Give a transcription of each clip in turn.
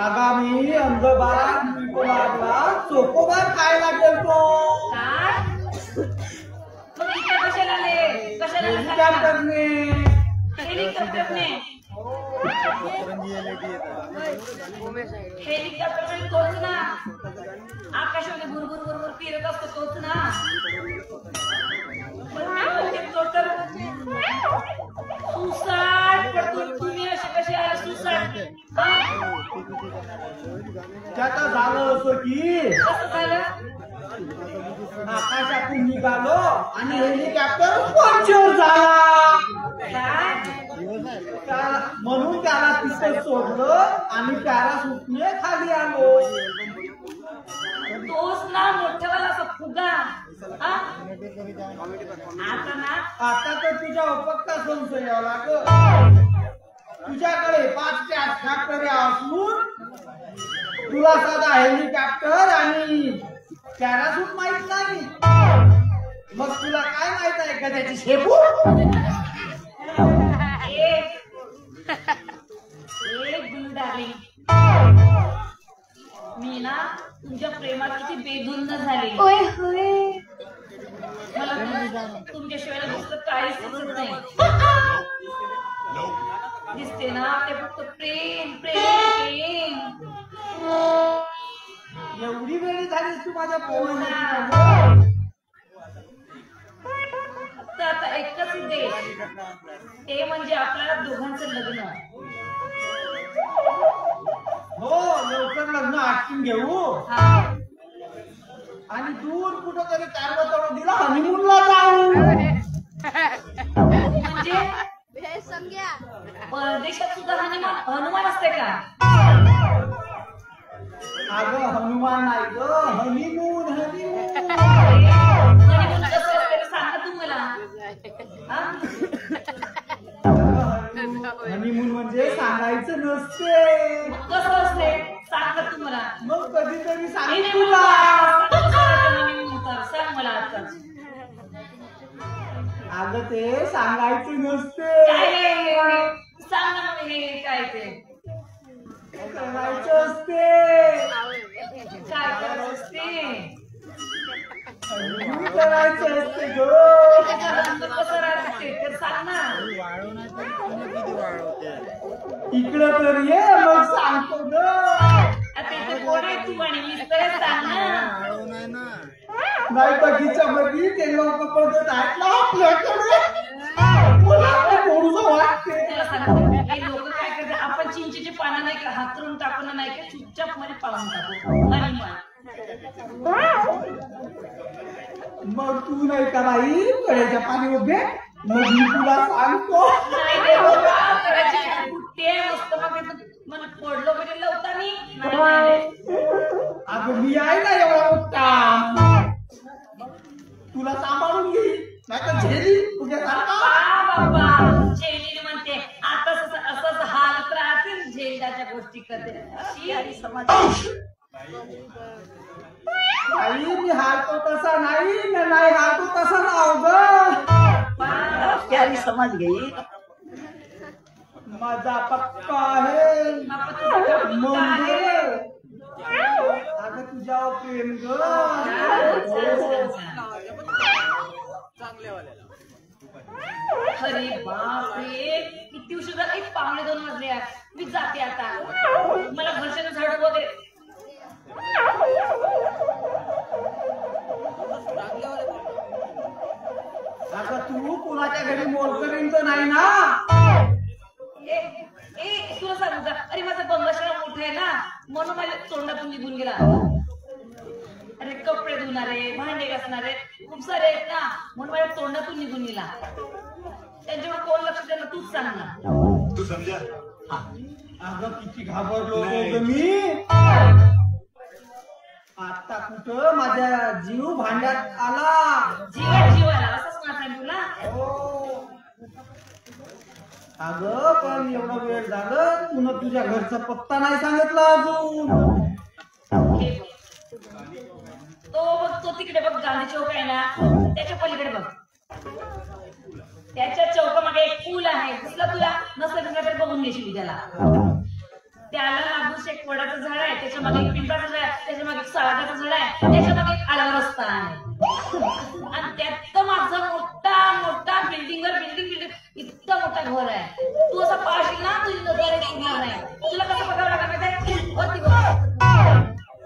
आगामी अहमदाबाद लागला चोकोबार खायला गेलतो हेलिकॉप्टरने तोच ना आकाशामध्ये भुरभुर भुरभुर फिरत असतो तोच ना सुसाट तुम्ही असे कसे आले सुसाट त्याचा झालं असं की कसं झालं आकाशातून निघालो आणि हेलिकॉप्टर पंक्चर झाला म्हणून त्याला तिथे सोडलं आणि पॅराशूटने खाली आलो तोच ना मोठ्यावाला असा फुगा आता तर तुझ्या उपक्का संशय यावा तुझ्याकडे 5 फॅक्टरी असून तुला साधा हेलिकॉप्टर आणि पॅराशूट माहित नाही मग तुला काय माहित आहे का त्याची शेपू मी ना तुमच्या प्रेमात किती बेधुंद झाले मला तुमच्याशिवाय दुसरं काहीच सुचत नाही दिसते ना ते फक्त प्रेम प्रेम एवढी वेळी झालीस तू माझ्या पोराला आता एकच दे ते म्हणजे आपल्याला दोघांचं लग्न हो लवकर लग्न आटून घेऊ आणि दूर कुठं तरी कारवा तोडून दिला हनीमूनला जाऊ म्हणजे परदेशात सुद्धा हनुमान असते का अगं हनुमान नाही ग हनीमून हनीमून हनीमून कसं असते सांगा तू मला हनीमून म्हणजे सांगायचं नसते कसं असते सांगा तू मला मग कधीतरी सांगेन तुला सांग मला आता अगं ते सांगायचं नसते सांग ना मग हे काय ते करायचं असते काय करायचं असते करायचं असते ग कसं राहते ते तर सांग ना इकडं तर ये मग सांगतो ग आता इथे कोण आहे तू आणि मी तर सांग ना नाही बगीच्या मध्ये ते लोक बघत आहेत ना आपल्याकडे मला थोडंसं वाटते त्याला सांग हे लोक काय करतात आपण चिंचेची पानं नाही का हातरून टाकून नाही का चुपचाप मध्ये पाळून टाकू हनुमान मग तू नाही का बाई कळ्याच्या पाणी उभे मग मी तुला सांगतो ते मस्त मला पडलो म्हणजे लवता मी अगं मी आहे ना एवढा मोठा तुला सांभाळून घे नाही तर झेली तुझ्यासारखा बाबा झेली म्हणते आता असंच हालत राहते झेलच्या गोष्टी करते अशी आणि समाज आई मी हारतो तसा नाही नाही हारतो तसा राव ग त्याने समज घेई माझा पक्का आहे अगं तुझ्यावर प्रेम ग अरे बापरे किती उशीर झाला 1:15 वाजले मी जाते आता मला घरच्यानं झाडू वगैरे अगं तू कुणाच्या घरी मोलकरींच नाही ना तुला सांगू का अरे माझा बंगला मोठा आहे ना म्हणून माझ्या तोंडातून निघून गेला अरे कपडे धुणारे भांडे घासणारे खूप सारे आहेत ना म्हणून माझ्या तोंडातून निघून गेला त्यांच्यावर कोण लक्ष द्यायला तूच सांग ना तू समजा. अगं किती घाबरलो होतो मी. आता कुठं माझ्या जीव भांड्यात आला. जीवाला असंच म्हणताय तुला. हो. अगं पण एवढा वेळ झालं तुला तुझ्या घरचा पत्ता नाही सांगितला अजून. हे बघ. तो बघ तो तिकडे बघ गांधी चौक आहे ना त्याच्या पलीकडे बघ. त्याच्या चौकामागे एक पूल आहे. दिसला तुला? नसलं तर बघून घेशील त्याला. त्याला लागून एक वडाचं झाड आहे. त्याच्या मागे एक पिंपळाचं झाड आहे. त्याच्या मागे एक सावकाचं झाड आहे. त्याच्या मागे एक आडवा रस्ता आहे. आणि त्यात माझा मोठा बिल्डिंग इतका मोठा घर आहे. तू असं पाहशील ना तुझी नजर येणार नाही. तुला कसं बघावं लागणार माहिती वरती बघ.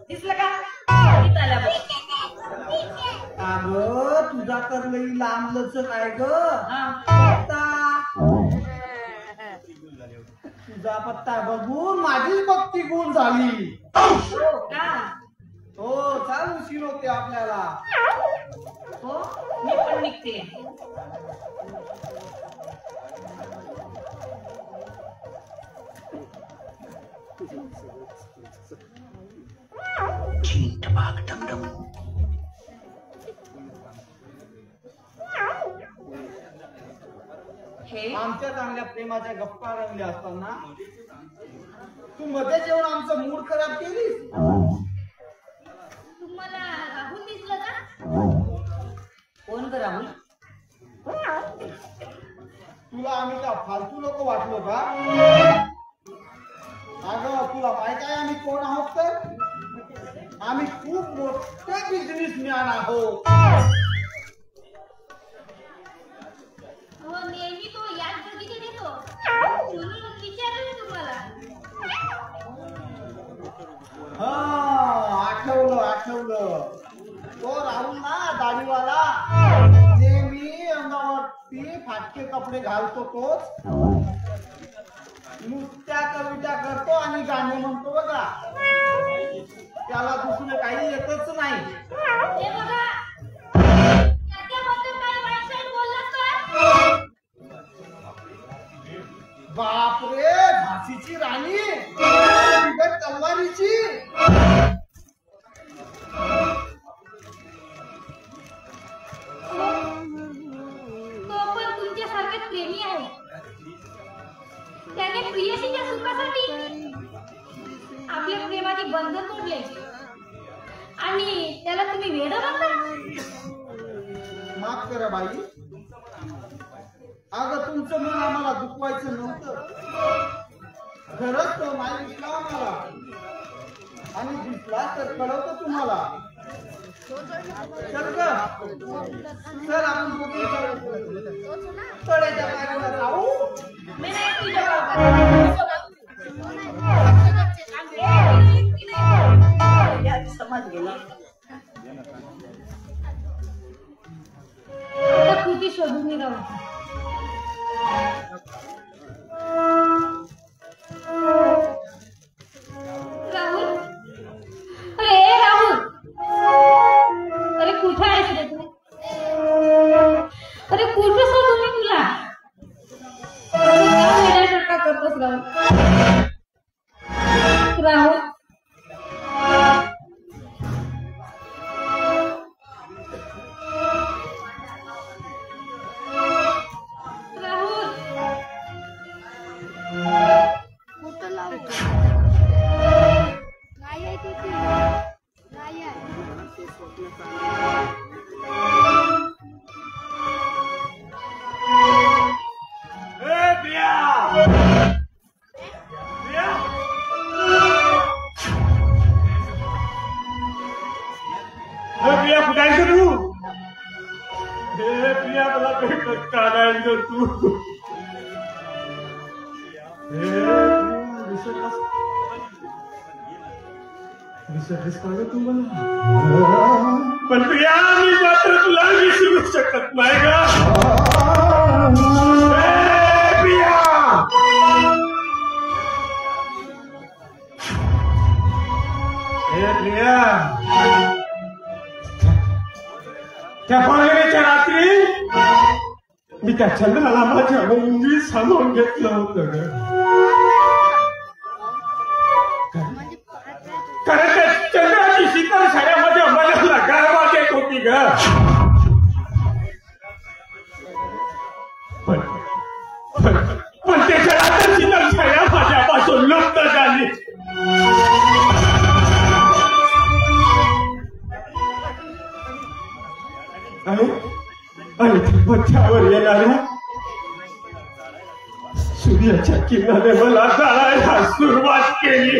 दिसलं का? इथं आल्या बघ. अगं तुझा तर लई लांब लचक आहे ग. तुझा पत्ता बघून माझीच भक्ती गुण झाली. हो का? हो चाल उशीर होते आपल्याला. हो मी पण निघते. हे आमच्या चांगल्या प्रेमाच्या गप्पा रंगल्या असताना तू मध्ये जेवण आमचं मूड खराब केलीस. तुम्हाला राहुल दिसलं का? कोण ग राहुल? तुला आम्ही का फालतू लोक वाटलो का? अगं तुला माहित आहे आम्ही कोण आहोत तर? आम्ही खूप मोठे बिझनेसमॅन आहोत. नेहमी तो याच बघितले देतो म्हणून विचारलं तुम्हाला. हा आठवलं. तो राहुल ना दाढीवाला. नेहमी अंगावरती फाटके कपडे घालतो तोच. नुसत्या कविता करतो आणि गाणे म्हणतो बघा. त्याला दुसरं काही येतच नाही. हे बघा त्याच्याबद्दल काही वाईट साईड बोललात का? बापरे झाशीची राणी तलवारीची. तो पण तुमच्यासारखे प्रेमी आहे. त्याने प्रियसीच्या सुखासाठी आपल्या प्रेमाचे बंधन तोडले आणि त्याला तुम्ही वेडं म्हणता. माफ करा बाई. अगं तुमचं मन आम्हाला दुखवायचं नव्हतं. खरंच तो नाही दिसला आम्हाला आणि दिसला तर कळवतो तुम्हाला. चल ग चल आपण दोघे तळ्याच्या बाजूला जाऊ. मी नाही तुझ्या बाबा समाज गेला. आता कृती शोधून निघावं. राहुल अरे राहुल अरे कुठे आहेस रे तू? अरे कुठे शोधून मी तुला? वेड्यासारखा करतोस राहुल. पण प्रिया मी मात्र तुला विसरू शकत नाही ग. प्रिया प्रिया त्या पळवण्याच्या रात्री मी त्या चंद्राला माझ्या मुंगी सामावून घेतलं होतं ग. कारण त्या चंद्राची शीतल छायामध्ये मनाला गारवा देत होती ग. पण त्याच्या आता शीतल छाया माझ्यापासून लुप्त झाली. आणि पथ्यावर येणाऱ्या सूर्याच्या किरणाने मला जाळायला सुरुवात केली.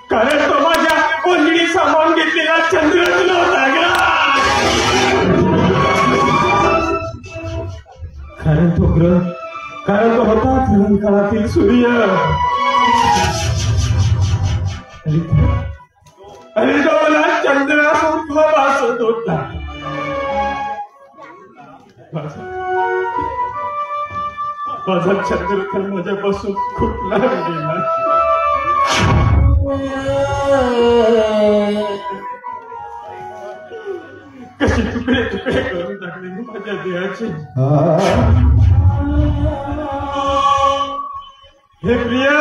कारण तो माझ्या कोंडणी सामावून घेतलेला चंद्रच नव्हता ग. कारण तो होता काळातील सूर्य. आणि तो मला चंद्रासारखा भासत होता. माझा चंद्र तर माझ्यापासून खूप लांब गेला. कशी तुकडे तुकडे करून टाकले माझ्या देहाचे. हे प्रिया,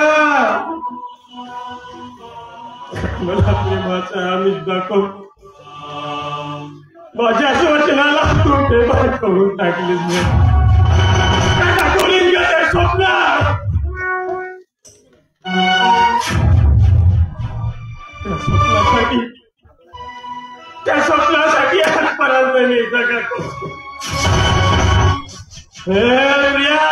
मला प्रेमाचा आमिष दाखव. माझ्या वचनाला तोटे करून टाकले. दाखवली ते स्वप्न. त्या स्वप्नासाठी आजपर्यंत मी जगत असतो. हे प्रिया,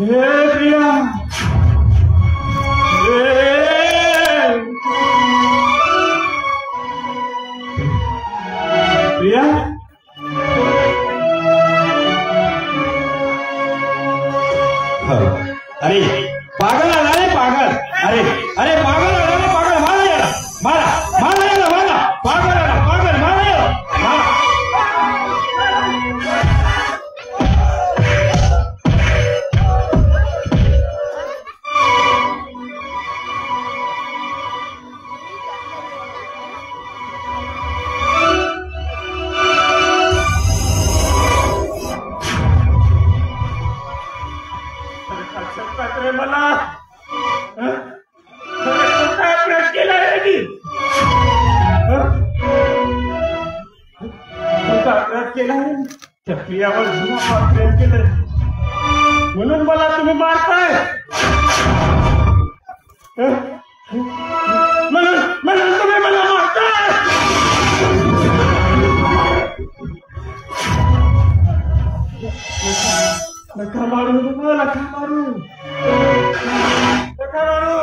हे प्रिया, प्रिया, अरे पागल आला रे पागल, अरे अरे पागल आला रे पागल, मारा याला, मारा मारा याला, मारा पागल आला, पागल मारा याला, मला काय अपराध केला यांनी, कोणता अपराध केला त्या प्रियावर जुना प्रेम केलं म्हणून मला तुम्ही मारताय, म्हणून म्हणून तुम्ही मला मारताय. नका मारू, नका मारू, नका मारू.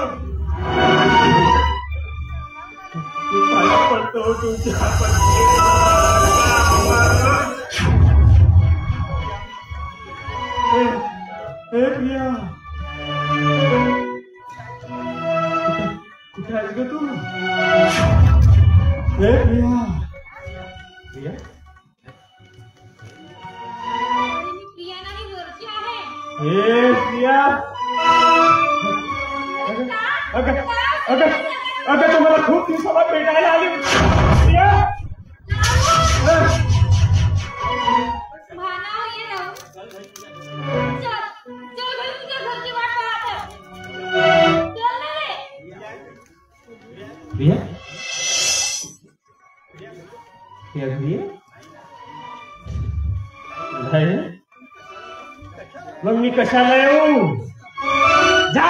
पाया पडतो तुमच्या प्रिया, कुठे आहेस ग तू? प्रिया, प्रिया, हे प्रिया, अगं अगं अगं तुम्हाला खूप दिवसाला भेटायला आली प्रिया. प्रिया, प्रिया, प्रिया, नाही मग मी कशाला येऊ? जा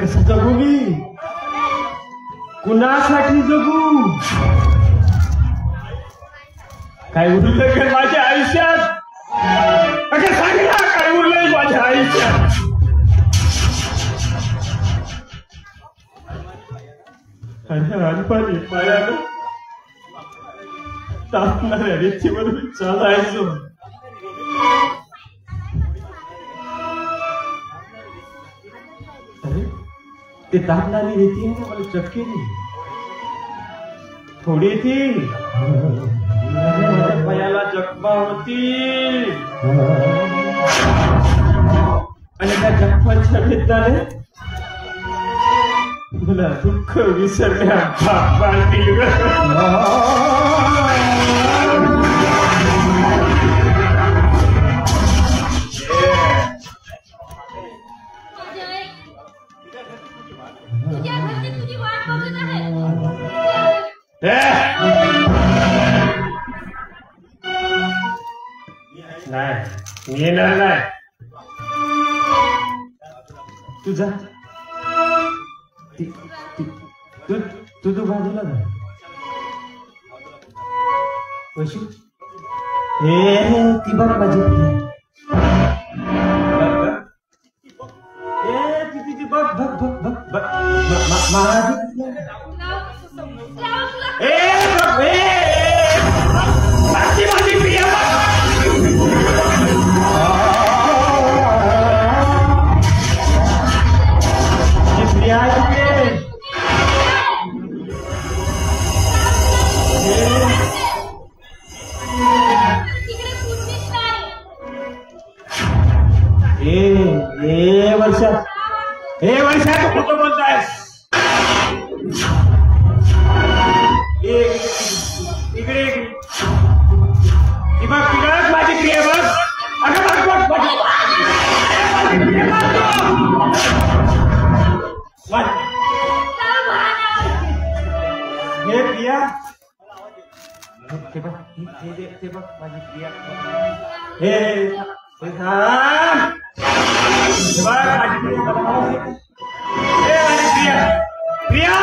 कसं जगू मी? कुणासाठी जगू? काय उरलं काय माझ्या आयुष्यात? अगं सांग ना, काय उरलंय माझ्या आयुष्यात? अरे अनपाणी पायानं तापणाऱ्या रेतीवर चालायचो. ते तापणारी रेती आहे ना, मला चटके नाही थोडी ती माझ्या पायाला जखमा होती आणि त्या जखमांच्या भेदाने मला दुःख विसरण्या भाग पाडली. नाही मी येणार नाही. तुझा तू बाजूला जा. कशी ती बघ माझी ती बघ बघ बघ बघ बघ महाराज माझी प्रिया प्रिया वर्षात कुठं बोलतायस? इकडे बघ तिकडे माझी प्रिया बघ. अगं बघ बघ बघ वाट हे प्रिया ते बघ माझी प्रिया हे थांब माझी प्रिया प्रिया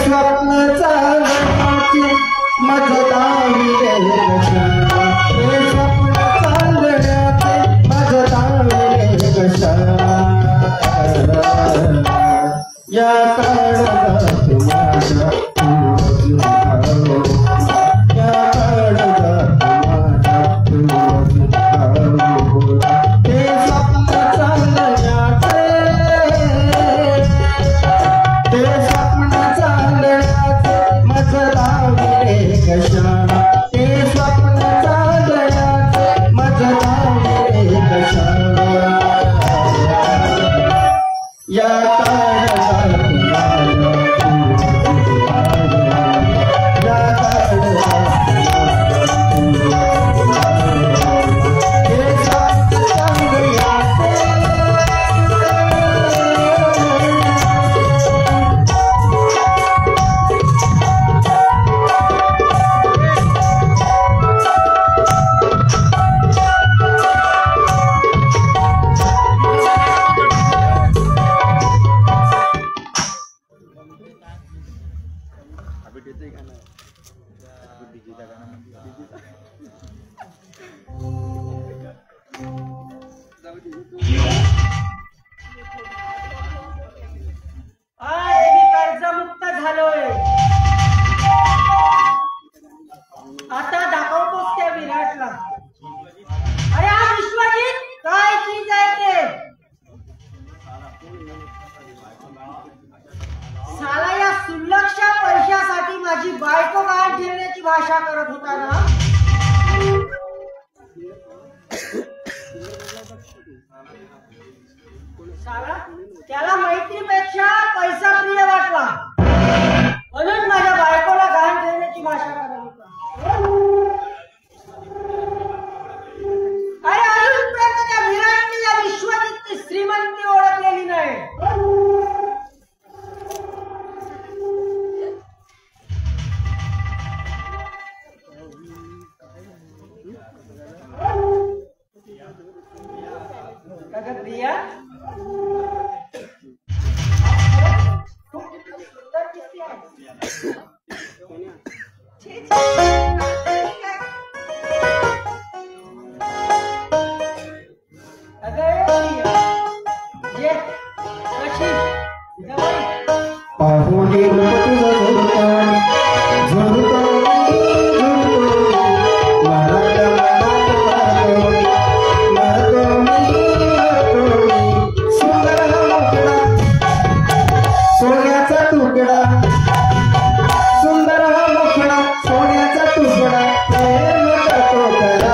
स्वप्न चालण्याची मजदावी कशा स्वप्न चालण्याचे मजदावी कशा या काळात माझ्या या काळात माझ्या ते स्वप्न चालण्याचे ते स्वप्न चालण्याचे मजदावी कशा ते स्वप्न चालण्याचे मजदावी कशा या आज मी कर्जमुक्त झालोय. आता दाखवतोस त्या विराटला. अरे हा विश्वजित काय चीज आहे ते. साला या सुलक्षच्या पैशासाठी माझी बायको गाय ठेवण्याची भाषा करत होता ना. साला त्याला मैत्रीपेक्षा पैसा प्रिय वाटला म्हणून माझ्या बायकोला गाण ठेवण्याची भाषा करत होता. अरे अजूनपर्यंत त्या विराटने या विश्वजितची श्रीमंती ओळखलेली नाही. अगं प्रिया पाहुणे सोन्याचा तुकडा सुंदर हा मुखडा सोन्याचा तुकडा प्रेम करतो करा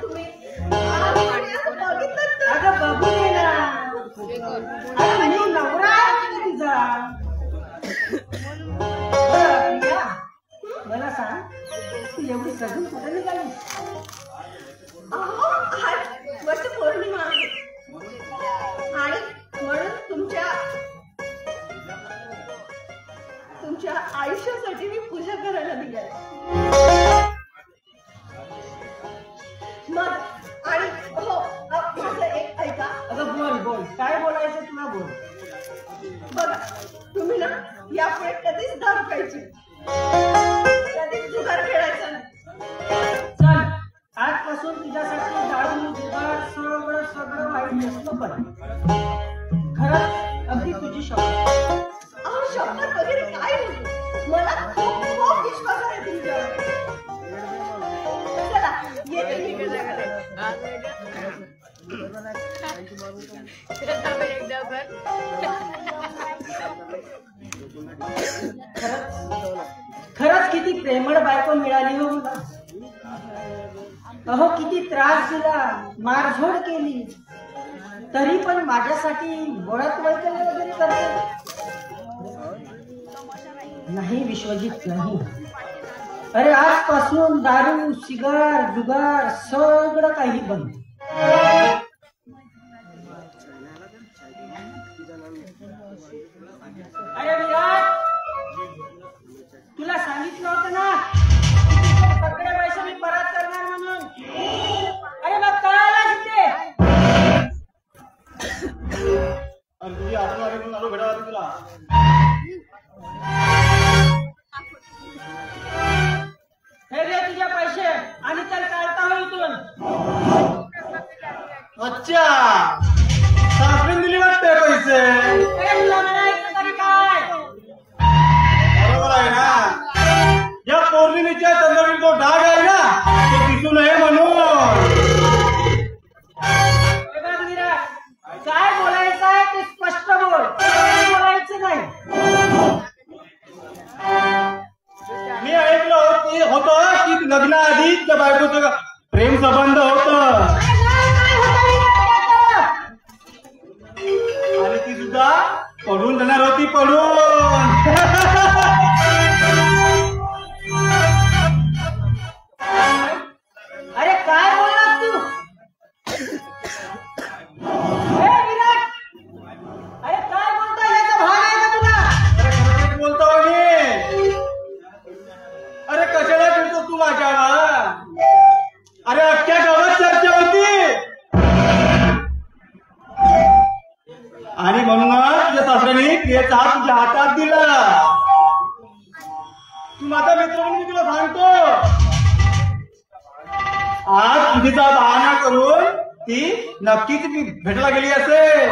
तुम्ही बघितलं तर अगं बघू दे ना. अगं मी नवरा आहे की तुझा. बरं, प्रिया, मला सांग तू एवढी सजून कुठे निघाली? अहो, आज वट पौर्णिमा आहे आणि म्हणून तुमच्या आयुष्यासाठी मी पूजा करायला निघाले. मग आणि हो माझं एक ऐका. अगं बोल बोल, काय बोलायचं तुला बोल. बघा तुम्ही ना यापुढे कधीच दारू प्यायची, कधीच जुगार खेळायचा नाही. चल आजपासून तुझ्यासाठी दारू जुगार सगळं सगळं वाईट नसलं. पण खरंच अगदी तुझी शपथ. अहो शपथ वगैरे काय बोलतो, मला खूप खूप विश्वास आहे तुमच्यावर. चला येते मी पूजा करायला. खरंच किती प्रेमळ बायको मिळाली हो मला. अहो किती त्रास दिला, मारझोड केली, तरी पण माझ्यासाठी बोळात वैकल्य वगैरे करते. नाही विश्वजित नाही. अरे आजपासून दारू सिगार जुगार सगळं काही बंद. अरे विराट, तुला सांगितलं होतं ना सगळे पैसे मी परत करणार म्हणून. अरे मग कळायला शिकते. तुझी आठवण आली म्हणून आलो भेटायला तुला. हे घे तुझे पैसे आणि चल चालता हो इथून. अच्छा, सासरीन दिली वाटते पैसे. अरे तुला म्हणायचं तरी काय. बरोबर आहे ना. या पौर्णिमेच्या चंद्रावरील जो डाग आहे ना तो दिसू नये म्हणून. हे बघ विराट, काय बोलायचं आहे ते स्पष्ट बोल, काय बोलायचं नाही. मी ऐकलं होतं की लग्नाआधी त्या बायकोचं प्रेम संबंध होत आणि ती सुद्धा पडून जाणार होती. पडून अरे काय बोललास तू. हे विराट, अरे काय बोलतोय, याचा भाग आहे का तुला. अरे बोलतो मी. अरे कशाला फिरतो तू माझ्यावर. अरे अख्ख्या गावात चर्चा होती आणि म्हणूनच तुझ्या सासऱ्याने प्रियेचा हात तुझ्या हातात दिला. तू माझा मित्र म्हणून मी तुला सांगतो, आज तुझीचा बहाणा करून ती नक्कीच भेटायला गेली असेल.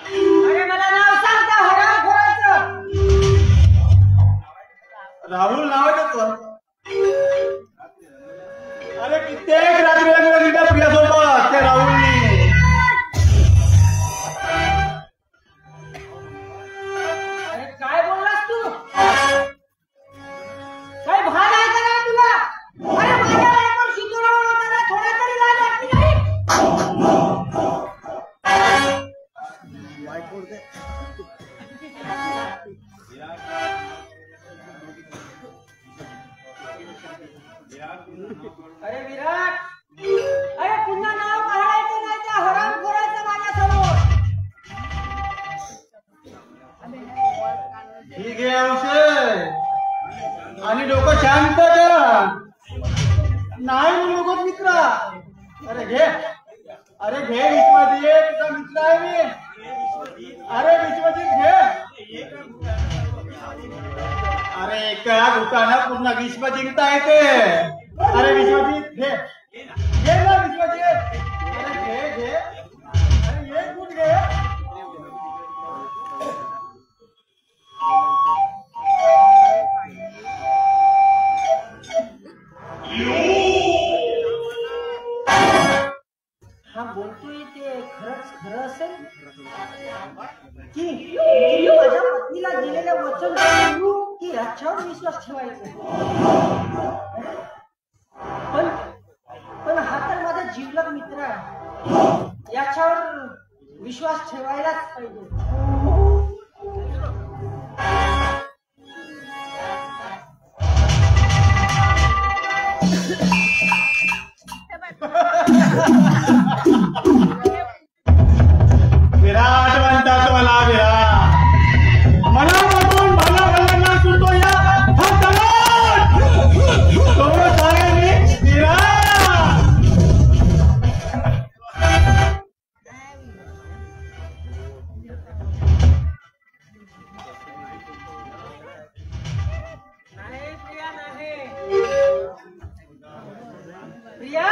अरे मला नाव सांग त्या हरामखोराचं. राहुल नाव आहे त्याचं. अरे कित्येक रात्रीला गेला तुझ्या प्रियासोबत त्या राहुलनी. अरे काय बोललास तू. काय भान आहे का नाही तुला. अरे माझ्या बायकोवर शिंदूर उडवताना थोडा तरी लाज वाटली नाही. अरे विराट, अरे पुन्हा नाव काढायचं नाही त्या हरामखोराचं माझ्यासमोर. ठीक आहे औषध आणि डोकं शांत कर. नाही म्हणू नको मित्र. अरे घे, अरे घे विश्वजित, तुझा मित्र आहे मी. अरे विश्वजित घे. अरे एका दुकानात पूर्ण विश्व जिंकता येते. अरे विश्वजित घे, घे ना विश्वजित. अरे घे घे. अरे एक गुट घे. हा बोलतोय ते खरंच खरं असेल की मी माझ्या पत्नीला दिलेलं वचन करू की याच्यावर विश्वास ठेवायचा. पण याच्यावर विश्वास ठेवायलाच पाहिजे. विराट म्हणतात मला विराट. मला बघून मला वल्लना सुटतो या तो सांगे मी विराट. प्रिया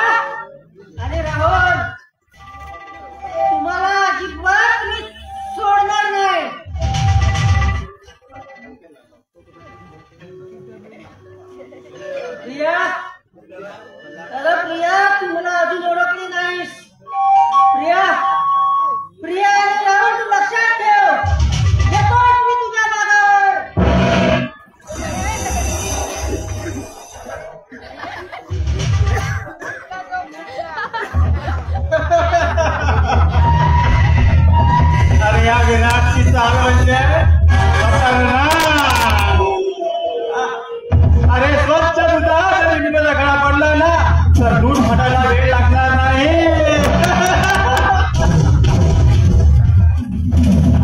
आणि राहुल, तुम्हाला अजिबात मी सोडणार नाही. प्रिया, अगं प्रिया, तू मला अजून ओळखली नाहीस. प्रिया, प्रिया आणि राहुल, तू लक्षात ठेव, येतोच मी तुझ्या मागावर. अरे या विराटची चाल म्हणजे खतरनाक. अरे स्वच्छ दुधात लिंबाचा गळा पडला ना तर दूध फटायला वेळ लागणार नाही.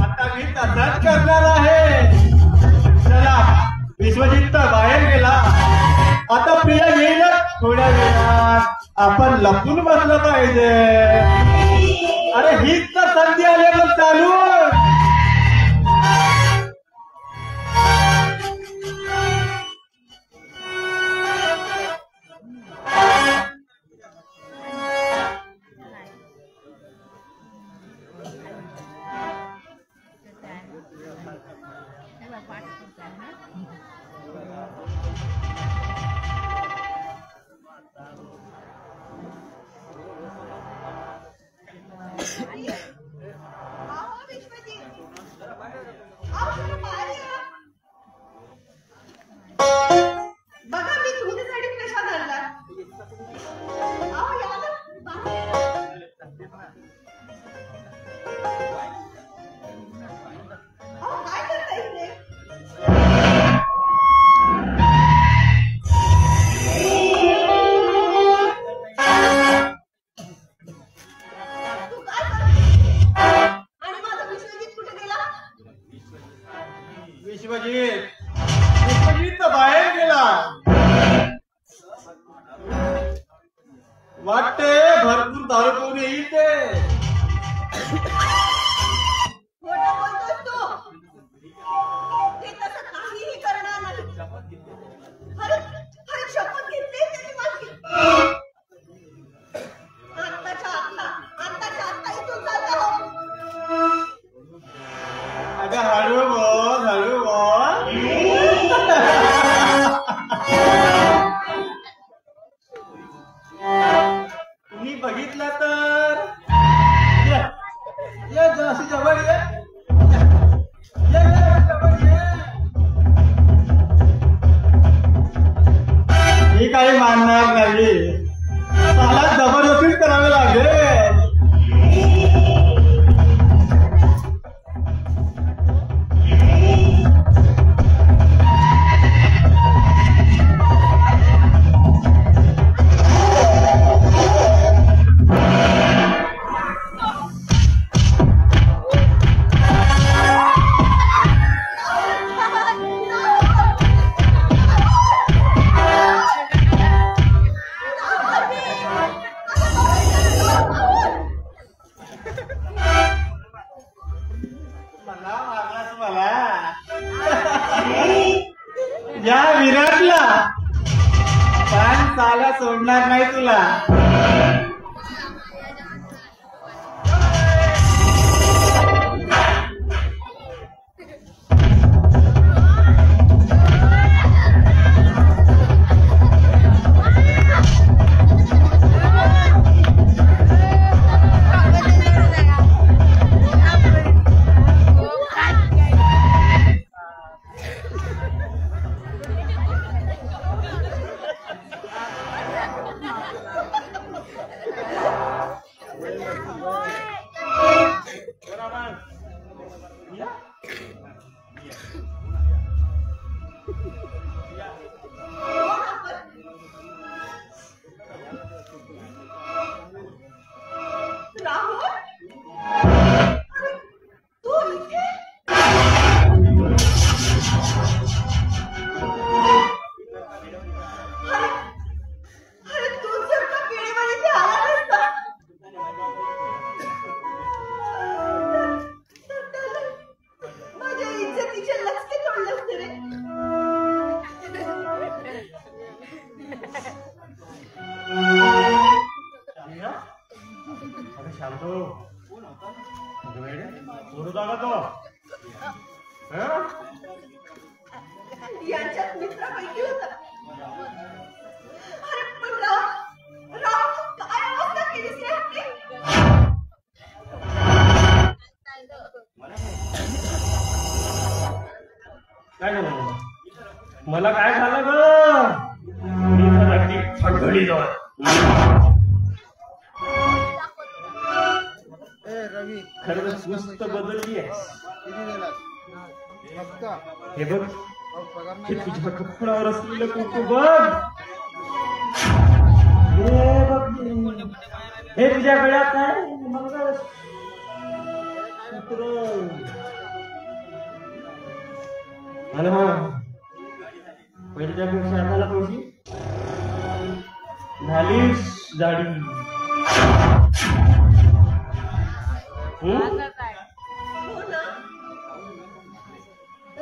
आता मी तसाच करणार आहे. चला, विश्वजित तर बाहेर गेला, आता प्रिया येईलच थोड्या वेळात. आपण लपून बसलं पाहिजे. अरे हीच तर संधी आली मग चालू. बघा मी तुमच्यासाठी प्रसाद आणला. या ना, बाहेर. काय करता इथे? तू काय करते? आणि माझा विश्वजित कुठे गेला? विश्वजित तर बाहेर गेला. वाटते भरपूर दारू पिऊन येईल ते. खोटं बोलतोस तू. ते तसं काहीही करणार नाही. अरे अरे शपथ घेतली त्याची माझी. आत्ताच्या आत्ता इथून चालता हो. अगं हळू बोल, हळू बोल. तुम्ही बघितलं तर ये जराशी जवळ ये. जवळ ये. मी काही मानणार नाही. मला जबरदस्तीच करावे लागेल. या विराटला पण चाला सोडणार नाही तुला. शांत हो. सोडू का तो? यांच्यात मित्रापैकी होता. अरे पण राव तू काय अवस्था केलीस रे आपली? काय झालं मला? काय झालं ग? मी अगदी फडफडी जाऊ. रवी खरंच मस्त बदलली आहे. हे बघ, हे तुझ्या कपड्यावर असलेलं कुंकू बघ. हे बघ, हे तुझ्या गळ्यात आहे आणि पहिल्या पेक्षा आम्हाला थोडी झालीस जाडी. हो ना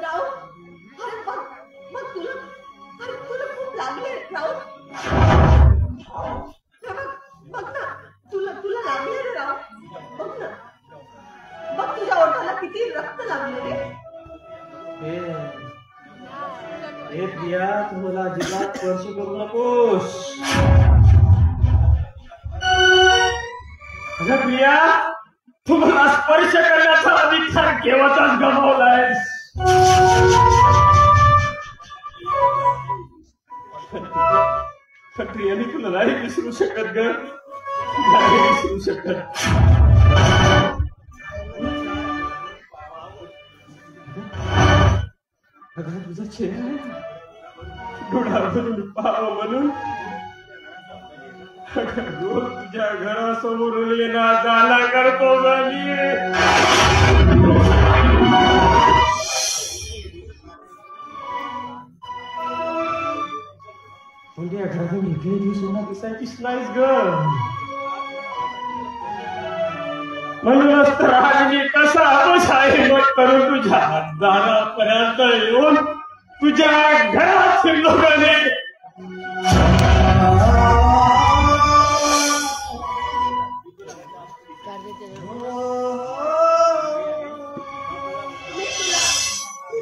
राव. अरे मग तुला खूप लागले राव. बघ ना तुला लागले रे राव. बघ ना, बघ तुझ्या ओठाला किती रक्त लागले रे. हे प्रिया, तू मला अजिबात स्पर्श करू नकोस. अगं प्रिया, तू मला स्पर्श करण्याचा अधिकार केव्हाचाच गमावलायस. प्रियाने तुला नाही विसरू शकत ग, नाही विसरू शकत. अगं तुझा चेहरा डोळ्यावरून पाहावं म्हणून रोज तुझ्या घरासमोरून येणा जाणा करतो मी. म्हणजे या घरातून इकडे दिवस दिसायचीच नाहीस ग. म्हणूनच तर आज मी कसा आहे मग करून तुझ्या दारापर्यंत येऊन तुझ्या घरात फिरलो गणे.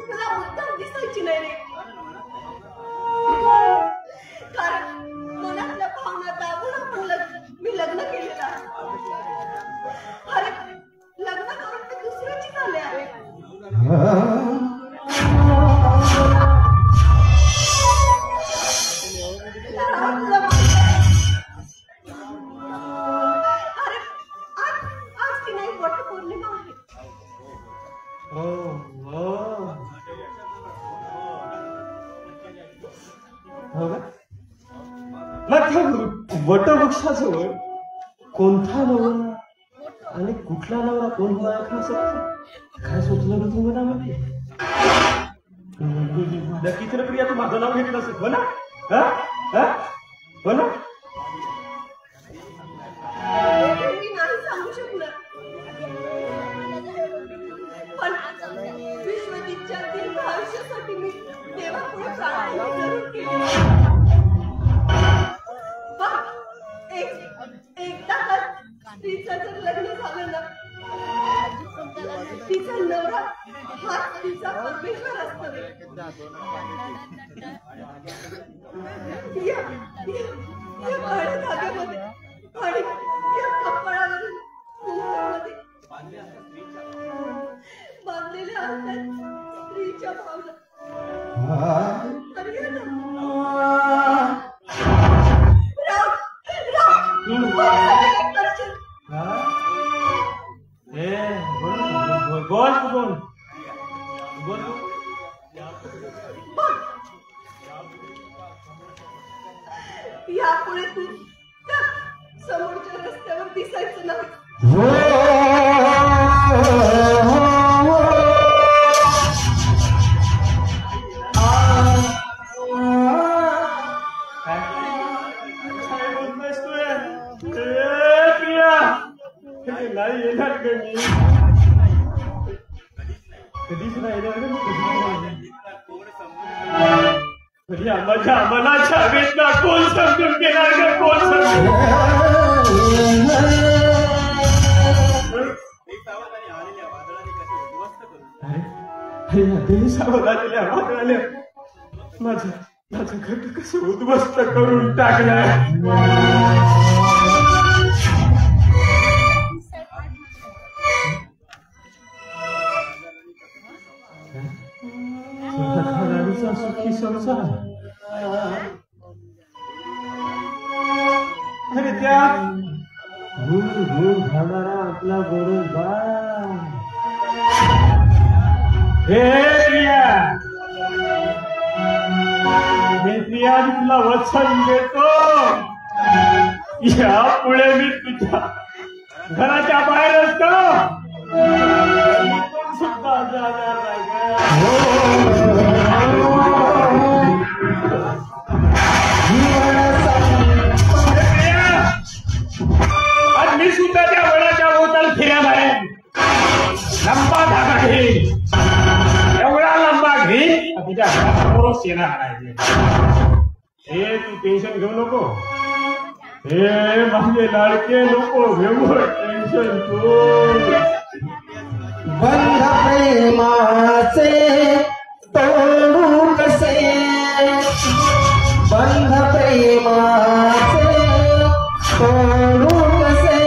तुला मुद्दाम दिसायची नाही रे. कारण मनातल्या भावना दाबून आपण मी लग्न केलेलं आहे. अरे लग्न करून ते दुसऱ्याची झाले आहे. अरे आज की नाही वटपौर्णिमा आहे. मग वटवृक्षाजवळ कोणता नवरा आणि कुठला नवरा कोण काय सुचलं ग तू मनामध्ये? नक्कीच ना प्रिया, तू माझं नाव घेतलं असेल हो ना? हो ना? मी नाही सांगू शकणार. पण विश्वजितच्या दीर्घ आयुष्यासाठी मी देवापुढे प्रार्थना जरूर केली. एकदा का स्त्रीचं जर लग्न झालं ना, तिचा नवरा हा तिचा परमेश्वर असतो रे. या काळ्या धाग्यामध्ये आणि या कपाळावरील कुंकवामध्ये बांधलेल्या असतात स्त्रीच्या भावना. यापुढे तू समोरच्या रस्त्यावर दिसायचं नाही. नाही येणार ग मी, कधीच नाही येणार. कधी आम्हाला छावेत ना कोण समजून घेणार ग, कोण समजून. सावधानीला वादळाले माझं घट कसं उद्ध्वस्त करून टाकलं. सुखी संसार अरे त्यात भूल भूल खाणारा आपला गोरज बा. हे प्रिया, मी प्रिया तुला वचन देतो, यापुढे मी तुझ्या घराच्या बाहेर असतो सुद्धा जाणार आज मी सुद्धा त्या वडाच्या भोवताल फिरत आहे. लंबा धागा घेईन, एवढा लंबा घेईन तुझ्या घरासमोरच येणार आहे. हे तू टेन्शन घेऊ नको. हे माझे लाडके नको घेऊ टेन्शन तू. बंध प्रेमाचे तोडू कसे, बंध प्रेमाचे तोडू कसे,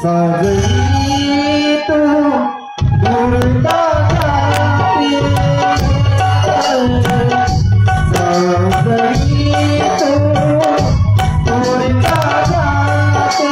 साजरी तू दूरता जाती, साजरी तू दूरता जाती.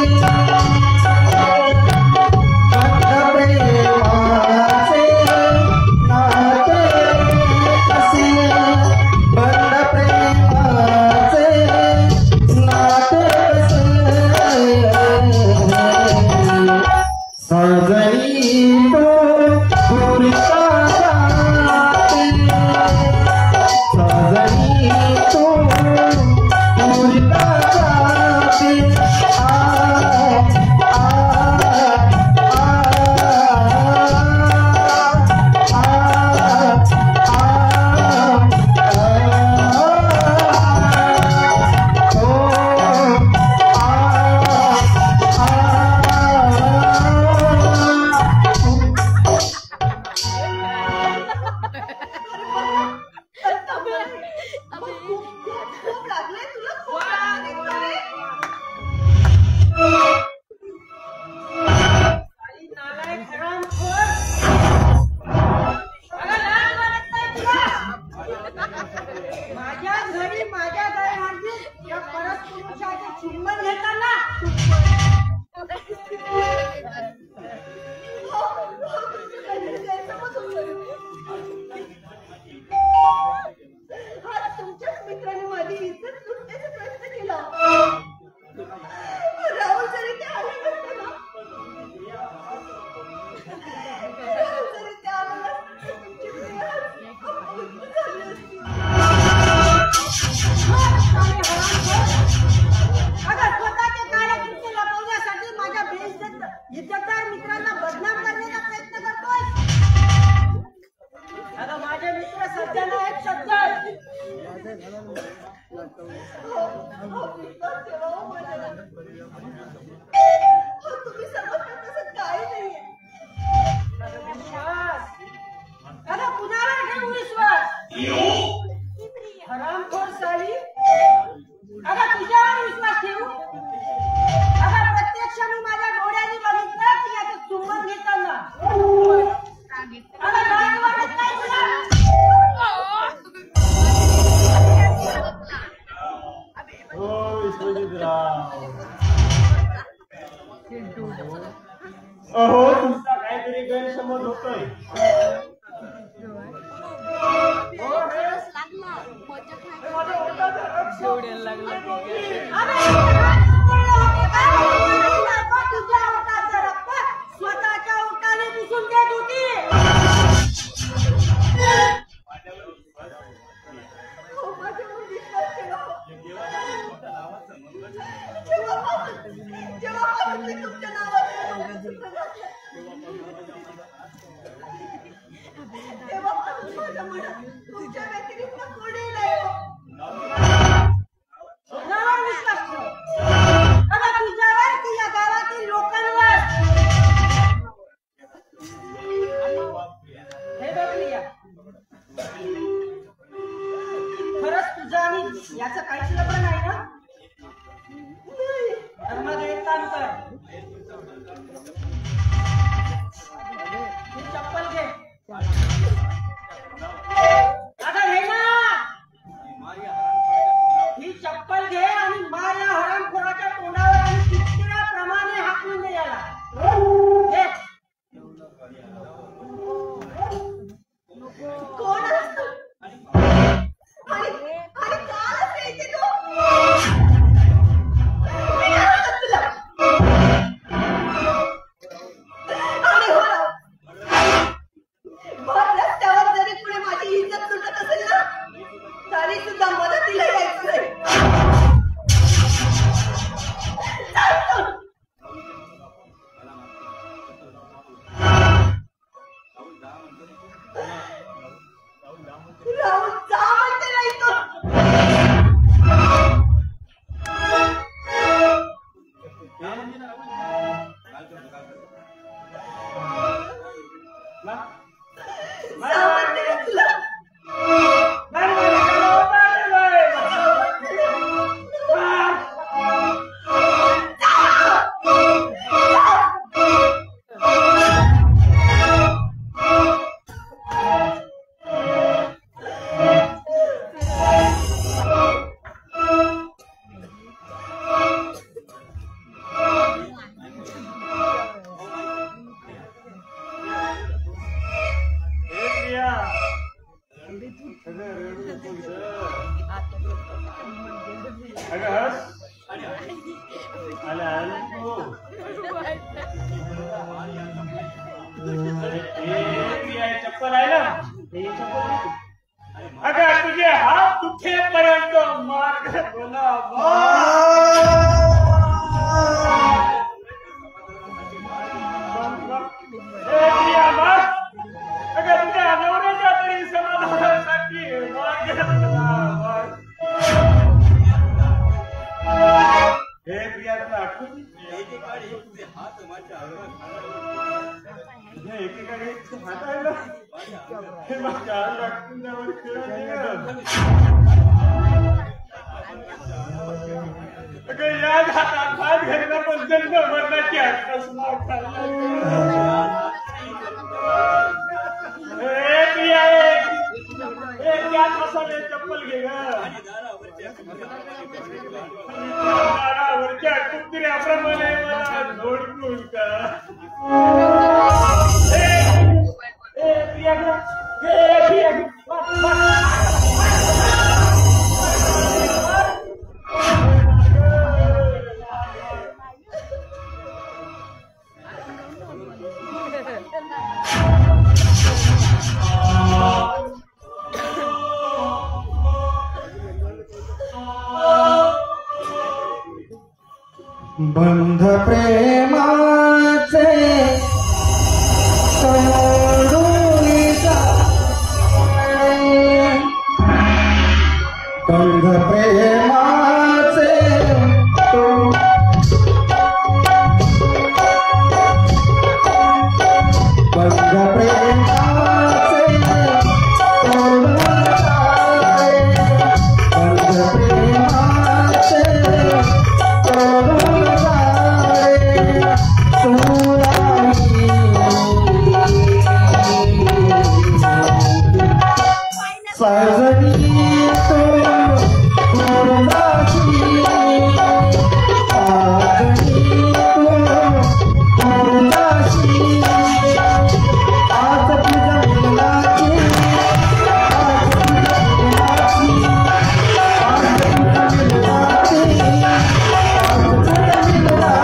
अहो तुमचा काहीतरी गैरसमज होतोय. स्वतःच्या ओटाने पुसून देत होती. तुमच्या व्यतिरिक्त कोणी नाही. नावावर विश्वास ठेव. ऐकलं पण नाही ना? तर मग एक काम कर, ही चप्पल घे. आता घे ना, ही चप्पल घे आणि मार या हरामखोराच्या तोंडावर आणि चितक्याप्रमाणे हाकलून दे याला. घे. कोण आहेस तू? आणि का आलास रे इथे तू? मी काय म्हणतात तुला? आणि हो ना, भर रस्त्यावर जरी पुढे माझी इज्जत सुटत असेल ना, तरी सुद्धा मदतीला यायचं नाही. चाल तू. राहुल जा म्हणते नाही तो. जा म्हणते ना तुला. चप्पल आहे ना, अगं तुझे हात दुखेपर्यंत मार्ग बोला. अगं तुझ्या नवऱ्याच्या तरी समाधानासाठी मार्ग हे प्रिया तुला आठवत एकेकाळी हात आहे ना, हे माझ्या लागून या हातात हात घालणं पण जन्म मरणाची आठवण चप्पल घे दारावरच्या कुत्र्याप्रमाणे मला झोडपून का. बंध प्रेमाचे तोडून जाणे, बंध प्रेमाचे बंध प्रेमाचे तोडून जाणे, बंध प्रेमाचे तोडून सजनी तो मुरदाची, सजनी तो मुरदाची, आज तुझ्या मिलनाची, आज तुझ्या मिलनाची, आज तुझ्या मिलनाची, आज तुझ्या मिलनाची.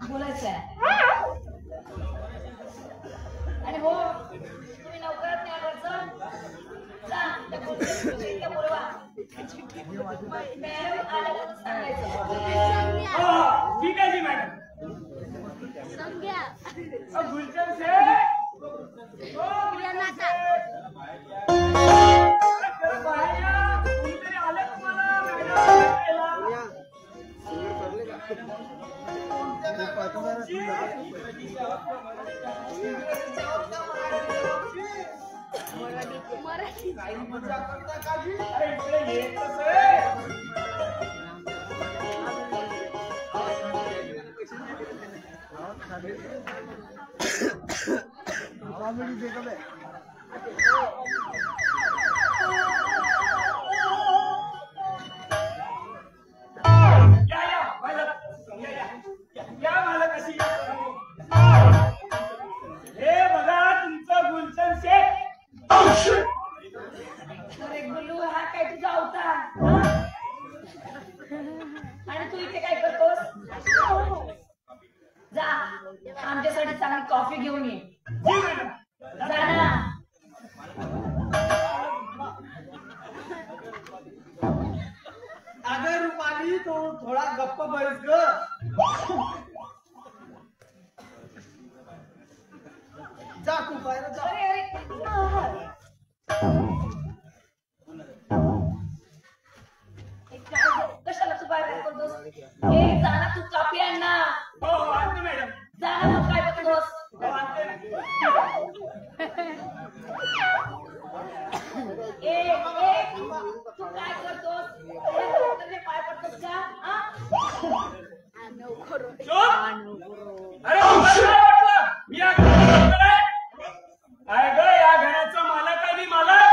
बोलायचं आहे. आणि हो तुम्ही लवकरात नाही आलाचं जा त्या बोलवा मॅडम आल्यावर सांगायचं. ठीक आहे जी मॅडम. गुलशन काही मजा करता का जी? अरे गुल्लू हा काय तुझा अवतार आणि तू इथे काय करतोस? जा आमच्यासाठी चांगली कॉफी घेऊन ये. जा ना. अगं रुपाली तो थोडा गप्प बस ग. जा तू बाहेर जा. अरे अरे कशाला तू बाहेर करतोस? ए जा ना तू कॉफी आण ना. मॅडम. जा ना मग काय बघतोस? ए तू काय करतोस? पाय पडतोस का? अरे वाटलं मी या घराचा मालक आणि मालक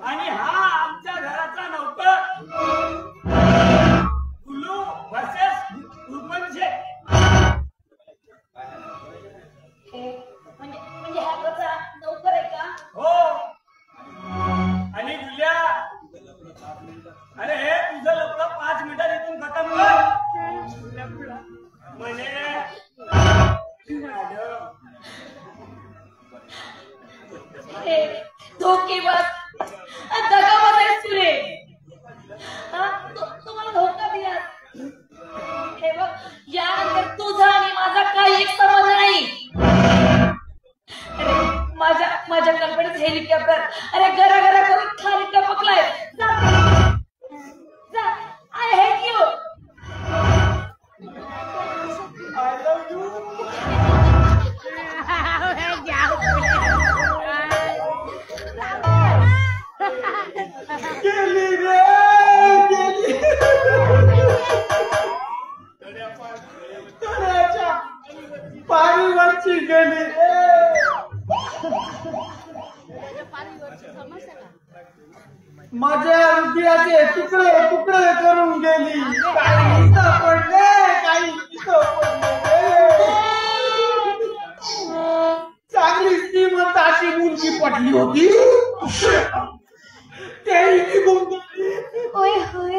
आणि हा आमच्या घराचा नव्हता. गुल्लू वर्सेस रुपनशे. म्हणजे हा कसा नोकर आहे का? हो. आणि गुल्ल्या अरे हे तुझं लपडं 5 मिनिटात इथून खतम कर. म्हणे धोकेबाज दगाबाज आहेस तू रे. तुम्हाला धोका दिला. हे बघ यानंतर तुझा आणि माझा काही एक संबंध नाही. अरे माझ्या कल्पनेत हेलिकॉप्टर अरे घरा करून खाली टपकलाय. जा I hate you. I love you. गेली रे गेली. तळ्याच्या पाणीवरची गेली रे. माझ्या हृदयाचे तुकडे तुकडे करून गेली. काही इथं पडले काही इथं पडले. चांगली श्रीमंत अशी मुलगी पटली होती तेही निघून गेली. होय होय.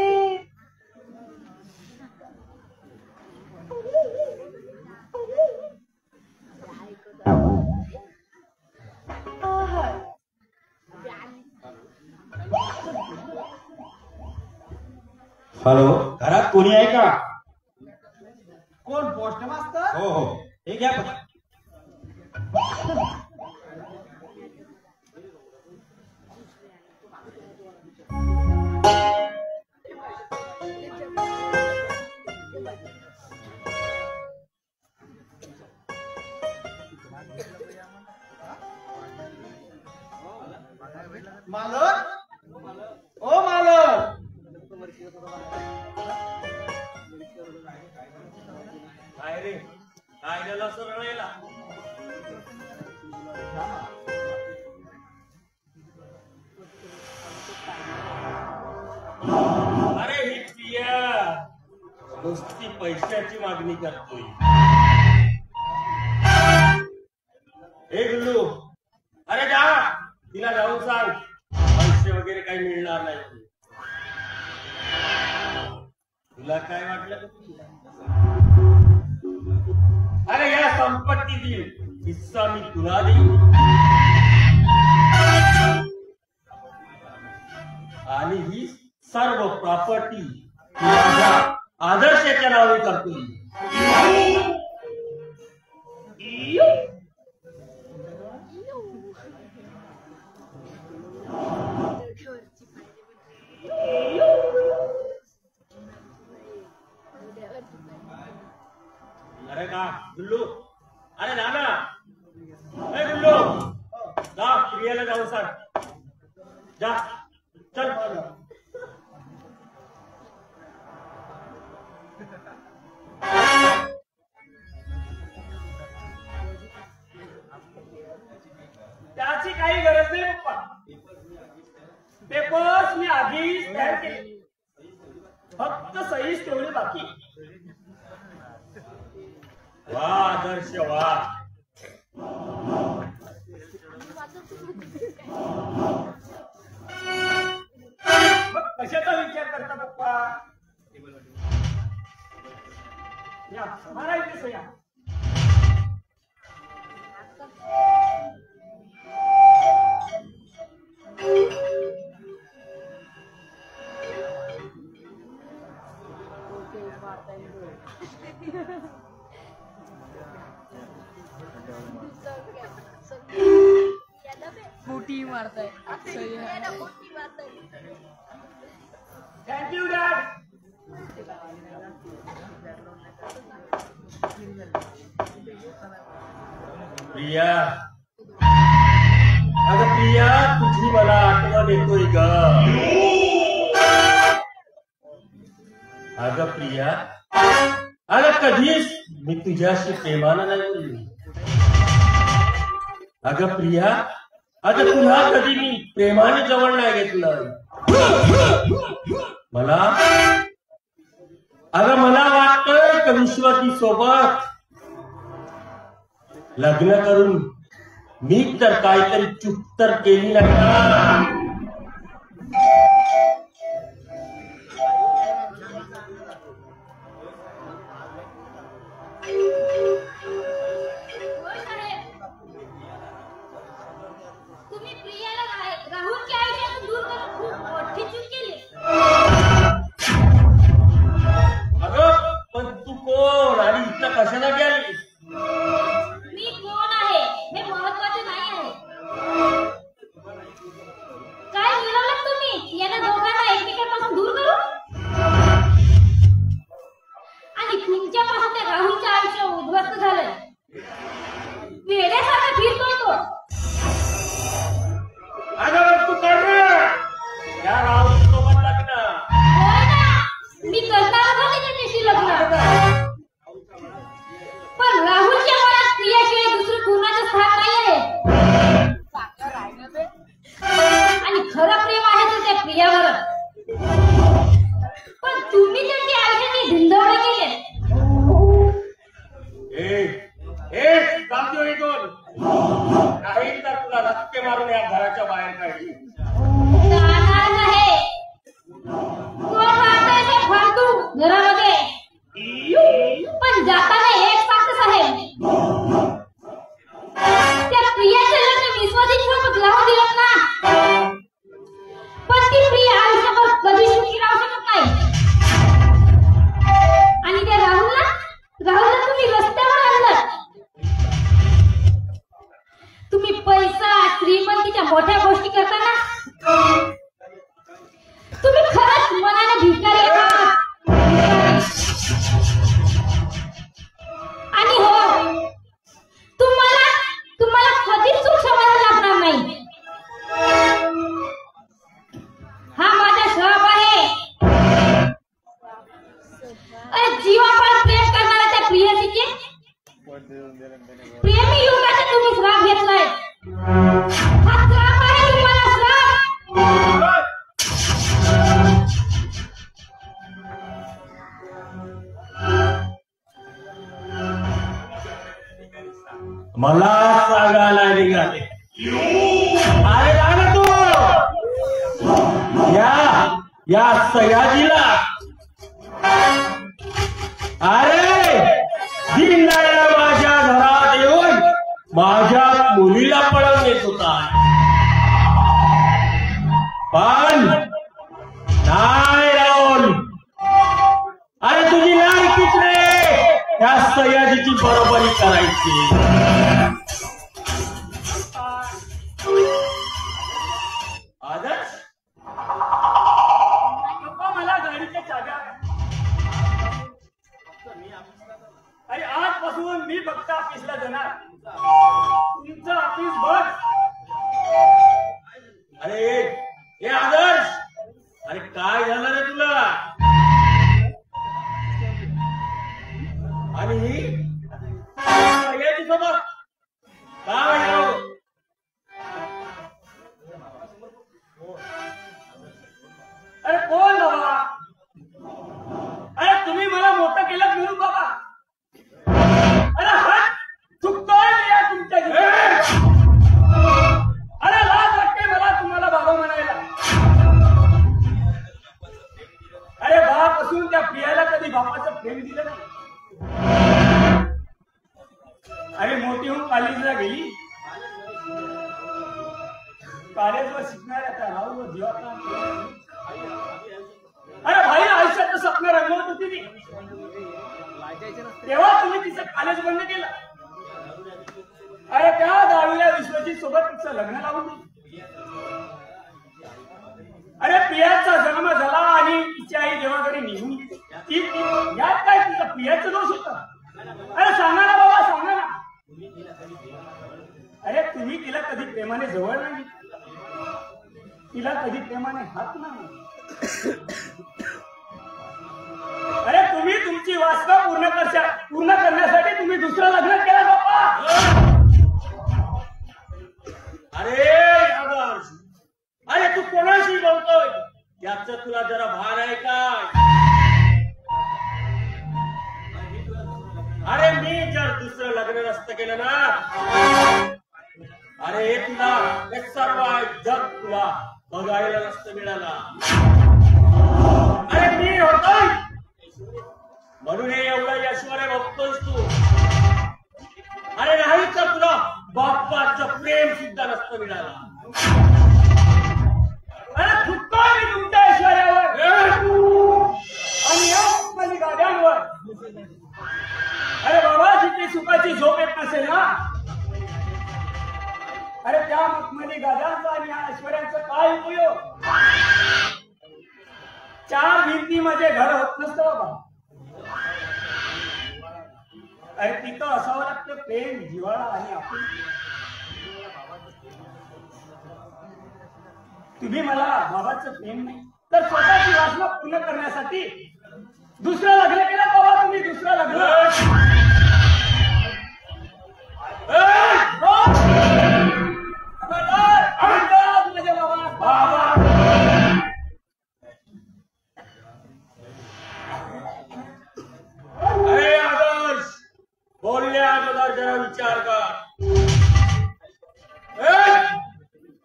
हॅलो, घरात कोणी आहे का? कोण पोस्ट मास्तर? हो हो, हे घ्या पत्र. मालक ओ मालक. काय रे काय झालं असं रडायला? अरे ही प्रिया नुसती पैशाची मागणी करतोय. हे गुल्लू अरे जा तिला जाऊन सांग पैसे वगैरे काही मिळणार नाही. तुला काय वाटलं? अरे या संपत्तीतील हिस्सा मी तुला देईन आणि ही सर्व प्रॉपर्टी माझ्या आदर्शाच्या नावे करतो. अरे का गुल्लू, अरे नाना, ए गुल्लू, जा प्रियाला जाऊन सांग. जा चल. त्याची काही गरज नाही पप्पा. पेपर्स मी आधीच तयार केले, फक्त सहीच ठेवली बाकी. वा आदर्श वा. कशाचा विचार करता पप्पा? या मारा इथे सह्या. मोठी मारताय. Thank you dad. प्रिया, अगं प्रिया, तुझी मला आठवण येतोय ग. अगं प्रिया, अगं कधीच मी तुझ्याशी प्रेमानं नाही बोलली. अगं प्रिया, अगं पुन्हा कधी मी प्रेमाने जवळ नाही घेतलं. मला वाटतं की विश्वती सोबत लग्न करून मी तर काहीतरी चूक तर केली नाही. तुम्ही प्रियाला राहुलच्या आयुष्यातून दूर करून खूप मोठी चूक केली. अगं पण तू कोण आणि इथं कशाला गेली? मी कोण आहे हे महत्वाचे नाही आहे. काय मिळवलं तुम्ही यांना दोघांना एकमेकांपासून दूर करून? आणि तुमच्यापासून त्या राहुलचं आयुष्य उद्ध्वस्त झालं. वेड्यासारखा फिरतोय तो. अगं तू कर या राहुल सोबत लग्न. होय ना, मी करणार होते त्याच्याशी लग्न. पण राहुलच्या मनात प्रियाशिवाय दुसरं कोणाचं स्थान नाही आहे. आणि खरं प्रेम आहे तर त्या प्रियावर. पण तुम्ही त्यांच्या आयुष्याची धिंडवडे केले. जातो इथून, नाही तर तुला धक्के मारून या घराच्या बाहेर काढली. जाणार नाही. कोण राहतंय ते फालतू घरामध्ये. पण जाताना एक सांगतच आहे, त्या प्रियाचं लग्न विश्वासीत सोबत लावून दिलं ना, पण ती प्रिया आयुष्यभर कधी सुखी राहू शकत नाही. आणि त्या राहुलला तुम्ही रस्त्यावर आणलं. तुम्ही पैसा श्रीमंतीच्या मोठ्या गोष्टी करताना तुम्ही खरंच मनाने भिकारी आहात. आणि हो, तुम्हाला कधीच सुख समाधान लागणार नाही. हा माझा श्राप आहे. जीवापाड प्रेम करणाऱ्या त्या प्रियसीचे प्रेमी युगाचा तुम्ही श्राप घेतलाय. हा श्राप आहे तुम्हाला, श्राप. मला सांगायला निघाले. अरे ना तू या सयाजीला अरे दिनदयाळ माझ्या घरात येऊन माझ्या मुलीला पळवून येत होता, पण नाही राहुल, अरे तुझी लायकीच नाही त्या सयाजीची बरोबरी करायची. आदर्श मला गाडीच्या चाव्या. अरे आजपासून मी फक्त ऑफिसला जाणार, तुमचं ऑफिस बघ. अरे हे आदर्श, अरे काय झालं रे तुला? आणि ही सगळ्याची सोबत काय म्हणतो? अरे कोण बाबा? अरे तुम्ही मला मोठं केलं म्हणून बाबा. अरे हात चुकतोय मी या तुमच्या घरी. अरे लाज वाटते मला तुम्हाला बाबा म्हणायला. अरे बाप असून त्या प्रियाला कधी बापाचं प्रेम दिलं नाही. अरे मोठी होऊन कॉलेजला गेली, कॉलेजवर शिकणाऱ्या त्या राहुल जीवाचा. अरे भाई आयुष्याचं स्वप्न रंगवत होती ती, तेव्हा तुम्ही तिचं कॉलेज बंद केलं. अरे त्या दारूला विश्वजीत सोबत तिचं लग्न लावून दिलं. अरे प्रियाचा जन्म झाला आणि तिची आई देवाकडे निघून गेली. यात काय तिचा प्रियाचा दोष होता? अरे सांगा ना बाबा, सांगा ना. अरे तुम्ही तिला कधी प्रेमाने जवळ नाही, तिला कधी प्रेमाने हात नाही. अरे तुम्ही तुमची वासना पूर्ण करण्यासाठी तुम्ही दुसरं लग्न केलं बाबा. अरे आदर्श, अरे तू कोणाशी बोलतोय? याचं तुला जरा भान आहे काय? अरे मी जर दुसरं लग्न नसतं केलं ना, अरे हे तुला हे सर्व जग तुला बघायला नसतं मिळाला. अरे मी होतोय म्हणून हे एवढं ऐश्वर्य बघतोयस तू. अरे नाही तर तुला बाप्पाचं प्रेम सुद्धा नसतं मिळालं. अरे चुकतोय मी तुमच्या ऐश्वर्यावर आणि या मखमली गाड्यांवर. अरे बाबा, जिथे सुखाची झोप येत नसेल ना, अरे त्या मखमली गाड्यांचा आणि या ऐश्वर्यांचा काय उपयोग? चार भिंतीमध्ये घर होत नसतं बाबा. अरे तिथं असावं लागतं प्रेम, जिव्हाळा आणि आपण. तुम्ही मला बाबाचं प्रेम नाही तर स्वतःची वासना पूर्ण करण्यासाठी दुसरं लग्न केलं बाबा. तुम्ही दुसरं लग्न अरे आदर्श, बोलण्या अगोदर जरा विचार कर.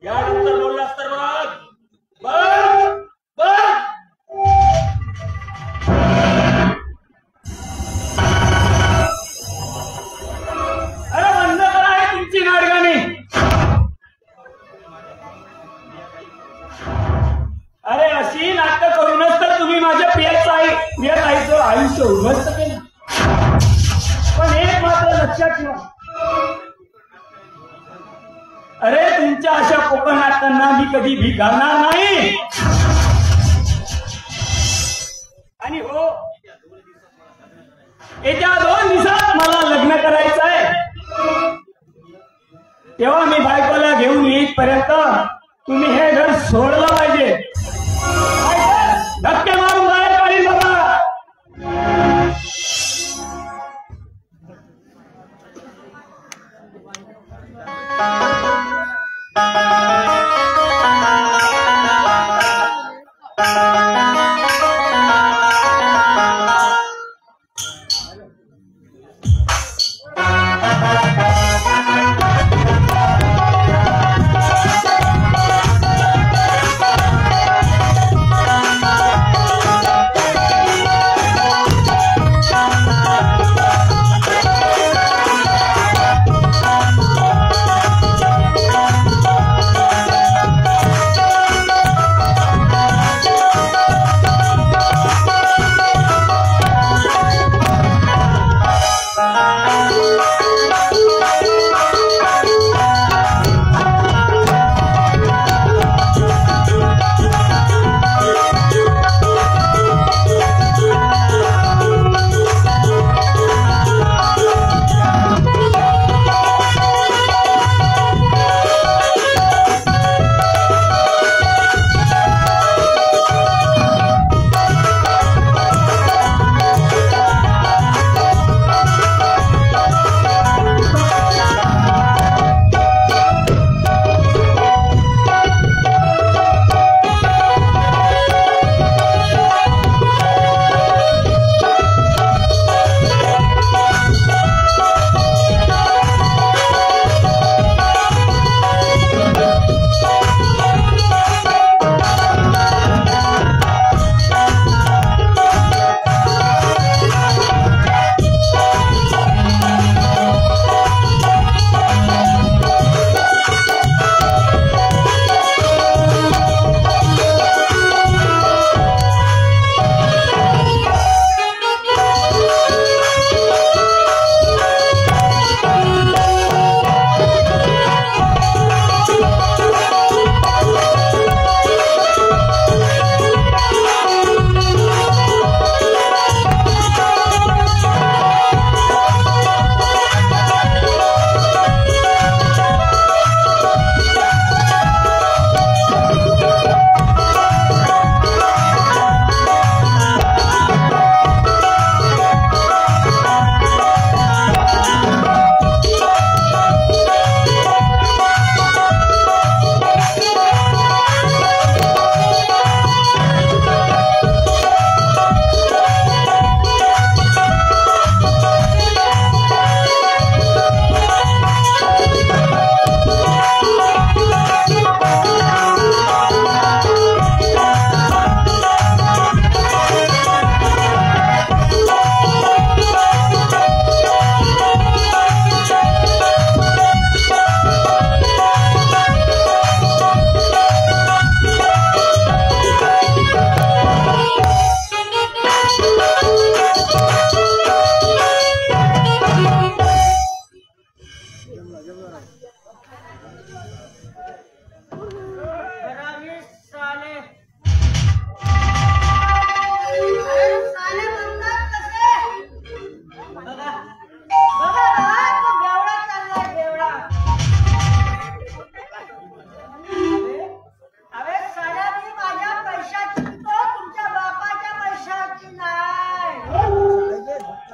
यानंतर बोललास तर बघ बघ बघ. अरे बंद करा आहे तुमची नाडगाणी. अरे अशी नाटक करूनच तर तुम्ही माझ्या प्रियाताईचं आयुष्य उद्ध्वस्त केलं. पण एक मात्र लक्षात ठेवा, अरे तुमच्या अशा कोकण नाटकांना मी कधी भीक घालणार नाही. आणि हो, येत्या 2 दिवसात मला लग्न करायचं आहे. तेव्हा मी बायकोला घेऊन येईपर्यंत तुम्ही हे घर सोडलं पाहिजे. धक्के मारून बाहेर काढील बाबा.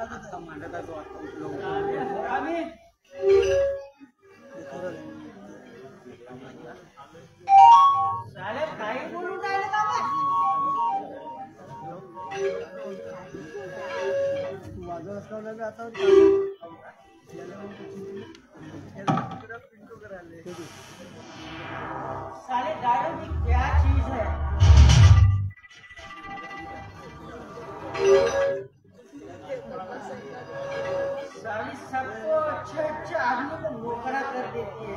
आम्ही साले काही बोलून राहिले का बा? साले दारू भी क्या चीज है? साली सबको अच्छे अच्छे आदमी को मोकड़ा कर देती है।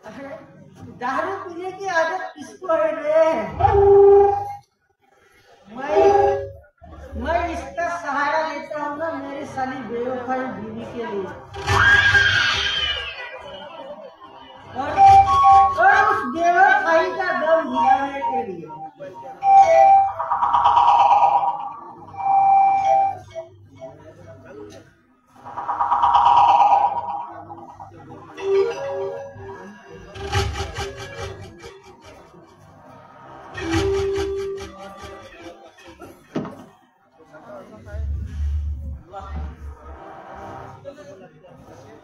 अरे दारू पीने की आदत किसको है रे? मैं इसका सहारा लेता हूँ ना मेरी साली बेवफाई बीवी के लिए, और उस बेवफाई का गम भुलाने के लिए।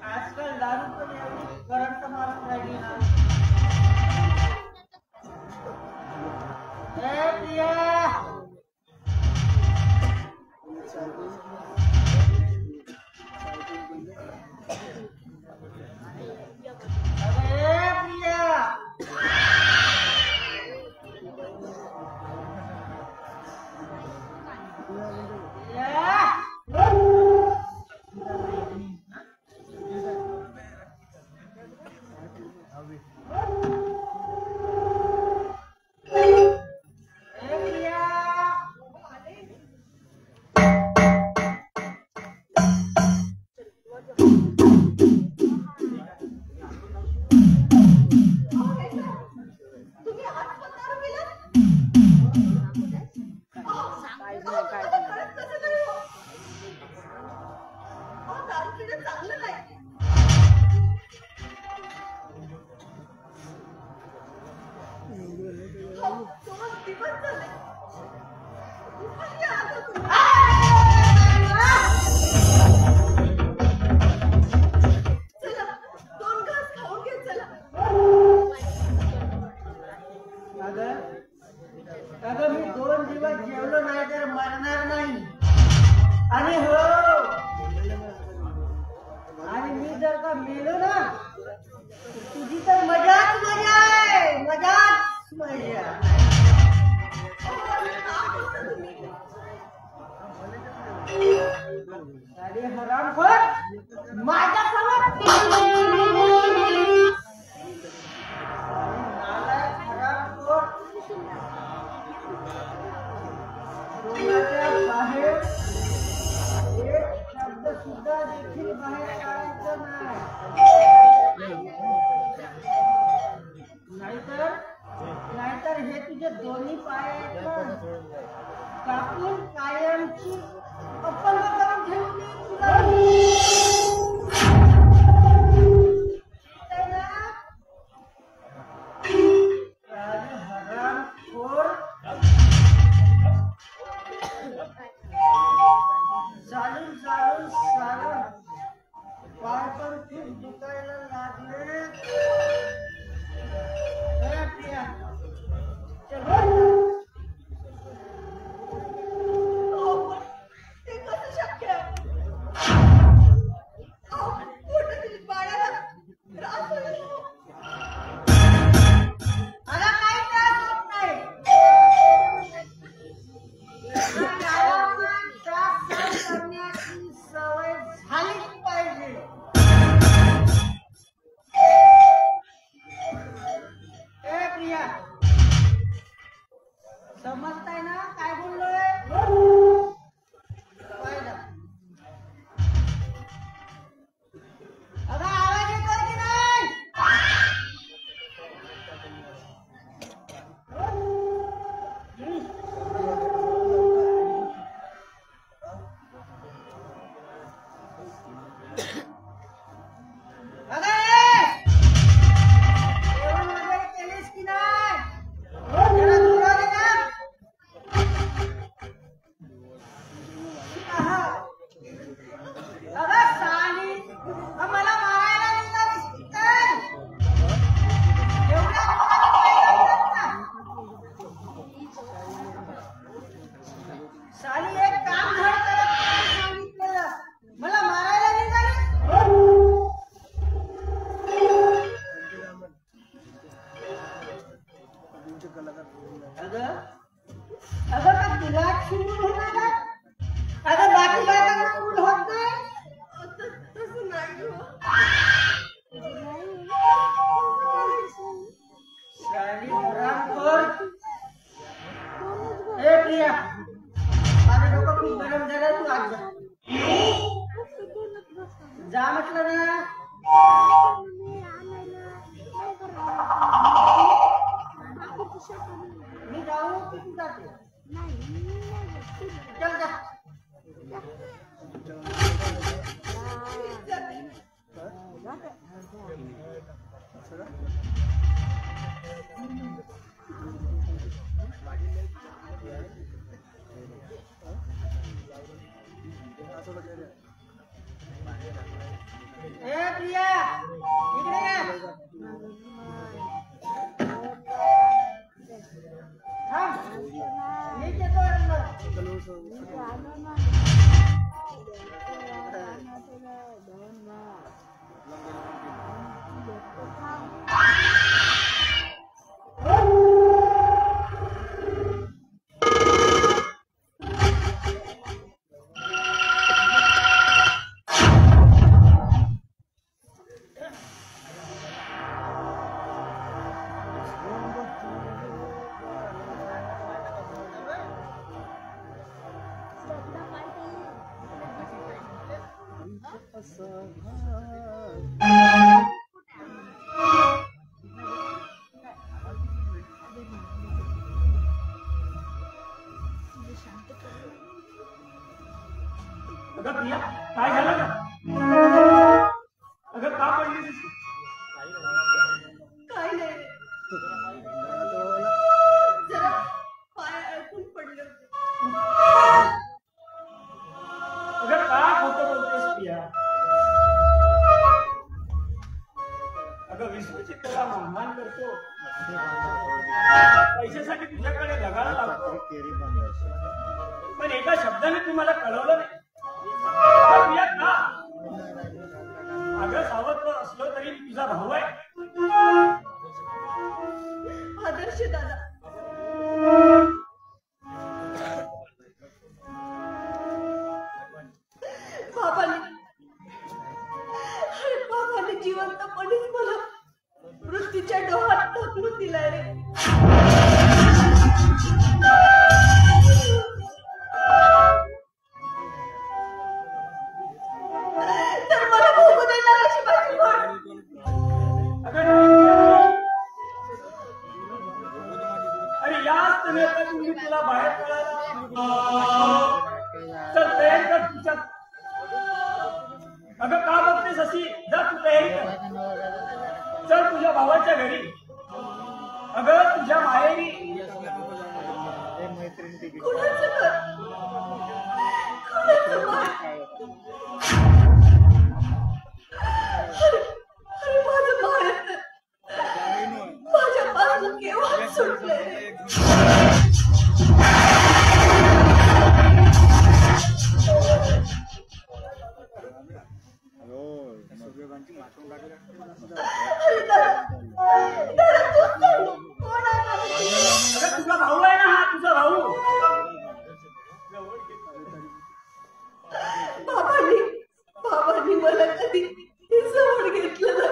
आजकल दारू पण एवढी करंट मारत राहिली ना। ए प्रिया, अरे प्रिया, तुम्ही आज पण दारू पिलात? दारू पिणं चांगलं नाही. दोन दिवस झाले. कुठे आलो तुम्ही? चला 2 घास खाऊन घे चला. अगं मी 2 दिवस जेवलो नाही तर मरणार नाही. आणि हो, आणि मी जर का मेलो ना तुझी तर मजाच मजा आहे, मजाच मजा. अरे हरामखोर, माझ्या बाहेर एक शब्द सुद्धा देखील बाहेर काढायचं नाहीतर हे तुझे दोन्ही पाय आहेत ना, कापून कायमची अपंग करून ठेवून देईन तुला. हरामखोर, चालून चालून सारं पाय पण खूप दुखायला लागले. प्रिया, चल ए प्रिया इकडे ये. थांब. मीच येतो अंदर. अगं प्रिया काय झालं का? अगं का पडलीस? काय नाही रे. जरा पाय अडकून पडले होते. अगं का खोटं बोलतेस प्रिया? अगं विश्वचित्राला मानहान करतो, पैशासाठी तुझ्याकडे ढगाला लागतो, पण एका शब्दाने तुम्हाला कळवलं नाही. प्रिया का? अगं सावत्र असलो तरी तुझा भाऊ आहे. आदर्श दादा, बाबाने जिवंतपणीच मला मृत्यूच्या डोहात ढकलून दिलाय रे. तर मला भोगू देणार अशी माझी म्हण. अरे याच तऱ्हेचा तुम्ही तुला बाहेर पडायला तर तयारी कर तुझ्या. अगं का बघतेस अशी? जा तू तयारी कर. चल तुझ्या भावाच्या घरी. अगं तुझ्या माहेरी. कुणाचं घर? कुणाचं माय? अरे माझं माहेर माझ्यापासून केव्हा सुटलंय रे. अरे दादा, तूच सांग, कोण आहे माझं? अगं तुझा भाऊ आहे ना, हा तुझा भाऊ. बाबांनी मला कधी हे जवळ घेतलं ना,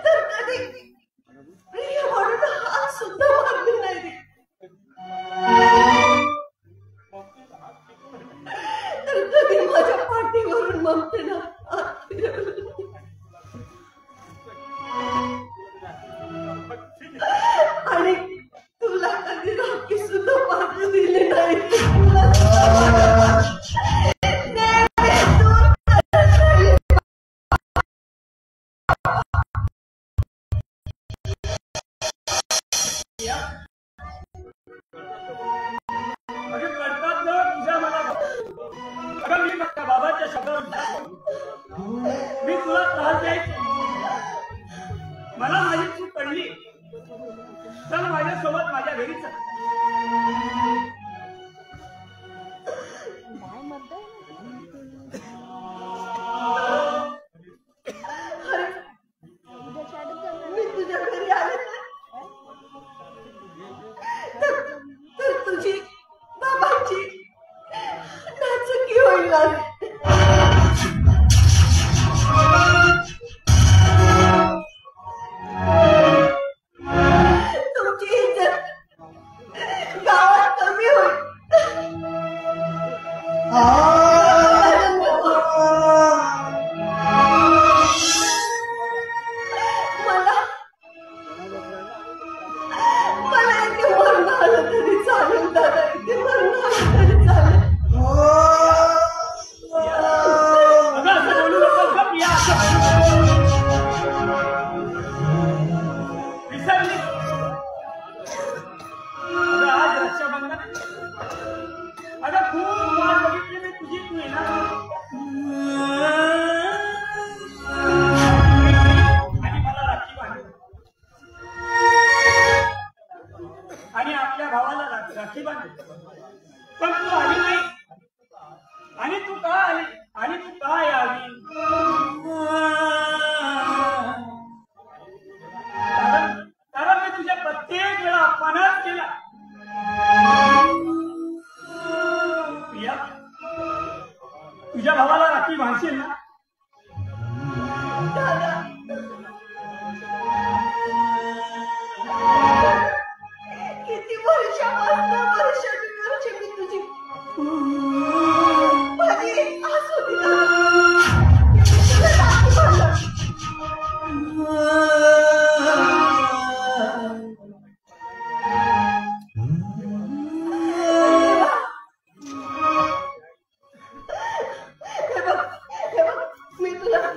तर कधी प्रिय म्हणून हात सुद्धा मारले नाही रे. तर कधी माझ्या पाठीवरून ममतेनं हात फिरवलं. आणि तुला कधी राखी सुद्धा पाठवून दिली नाही. तुला अगं कळतात ना तुझ्या मला. अगं मी माझ्या बाबाच्या शब्दावर मी तुला त्रास द्यायचो. मला माझी चूक कळली. चल माझ्यासोबत माझ्या घरी चल. मी तुझ्या घरी आले तर तुझी बाबांची नाचक्की होईल. तुमची इज्जत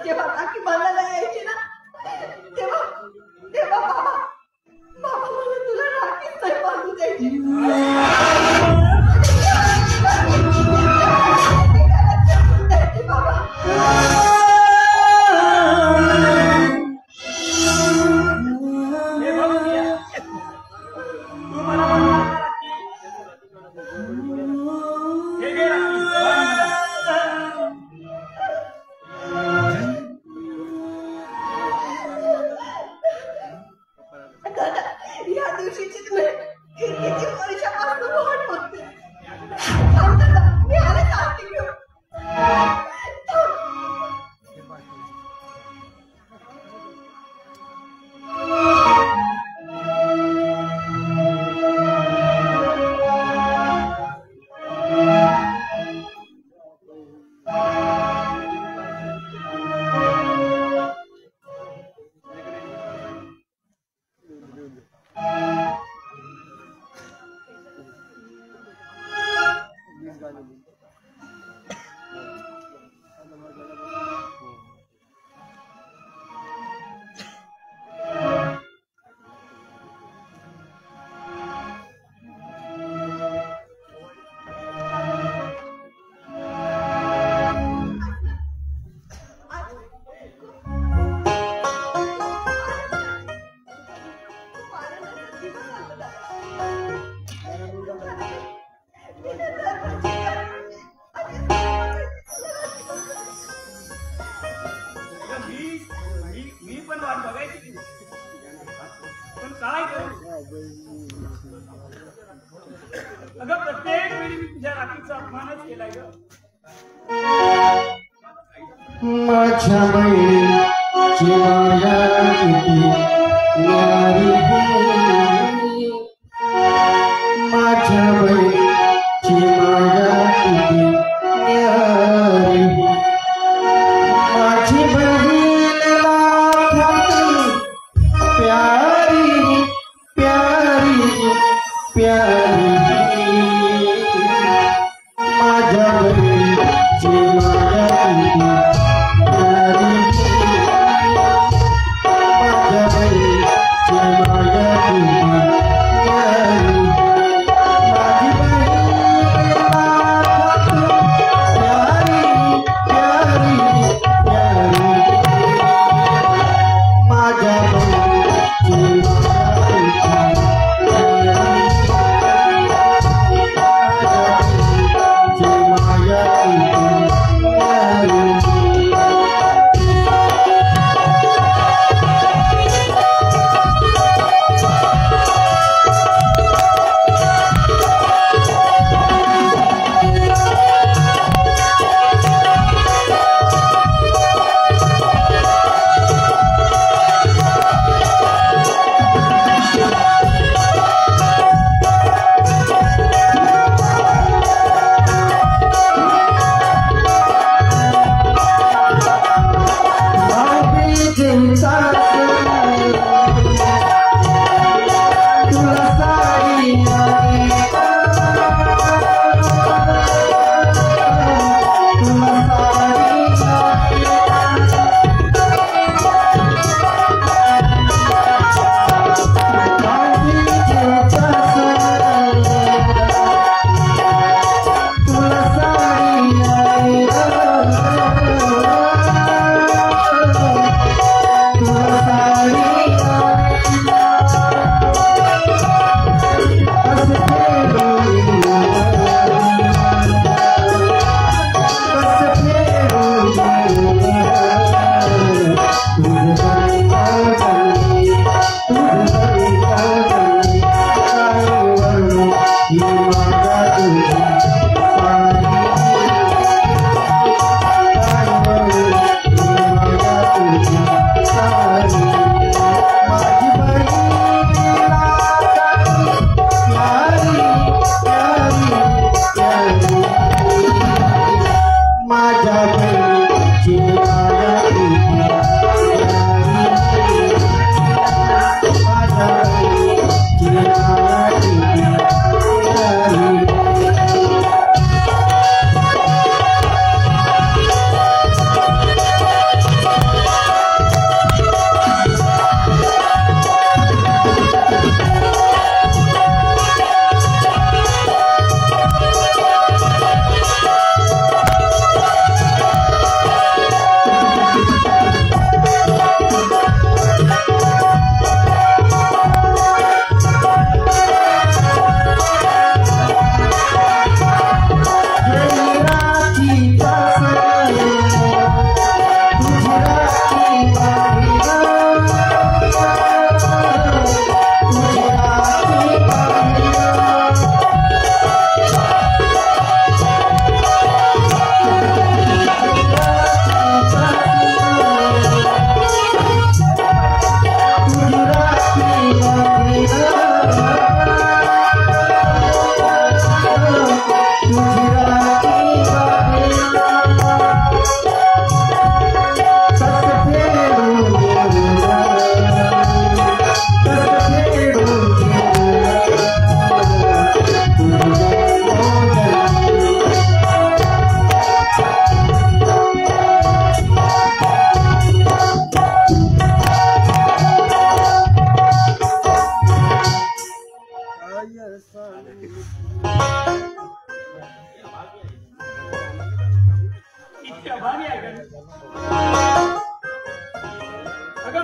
जेव्हा राखी बांधायला यायची ना तेव्हा तेव्हा बाबा बाबा मला तुला राखीच नाही बांधू द्यायची. बाबा हे बघ प्रिया, तू मला म्हणणार की हे घे राखी, बांध मला. दादा या दिवशीची वेळ किती वर्षापासून वाट बघते. थांब दादा, मी आले साथी घेऊन. थांब. मी पण वाट बघायची पण काय करू. अगं प्रत्येक वेळी मी तुझ्या राखीचा अपमानच केलाय ग. माझ्या बहिणीची माया किती न्यारी होई. माझ्या बहिणीची माया किती न्यारी होई. माझी बहीण लाखात प्यारी प्यारी प्यारी. माझ्या बहिणीची माया किती न्यारी होई. माझ्या बहिणीची माया किती न्यारी होई. माझी बहीण लाखात प्यारी प्यारी प्यारी.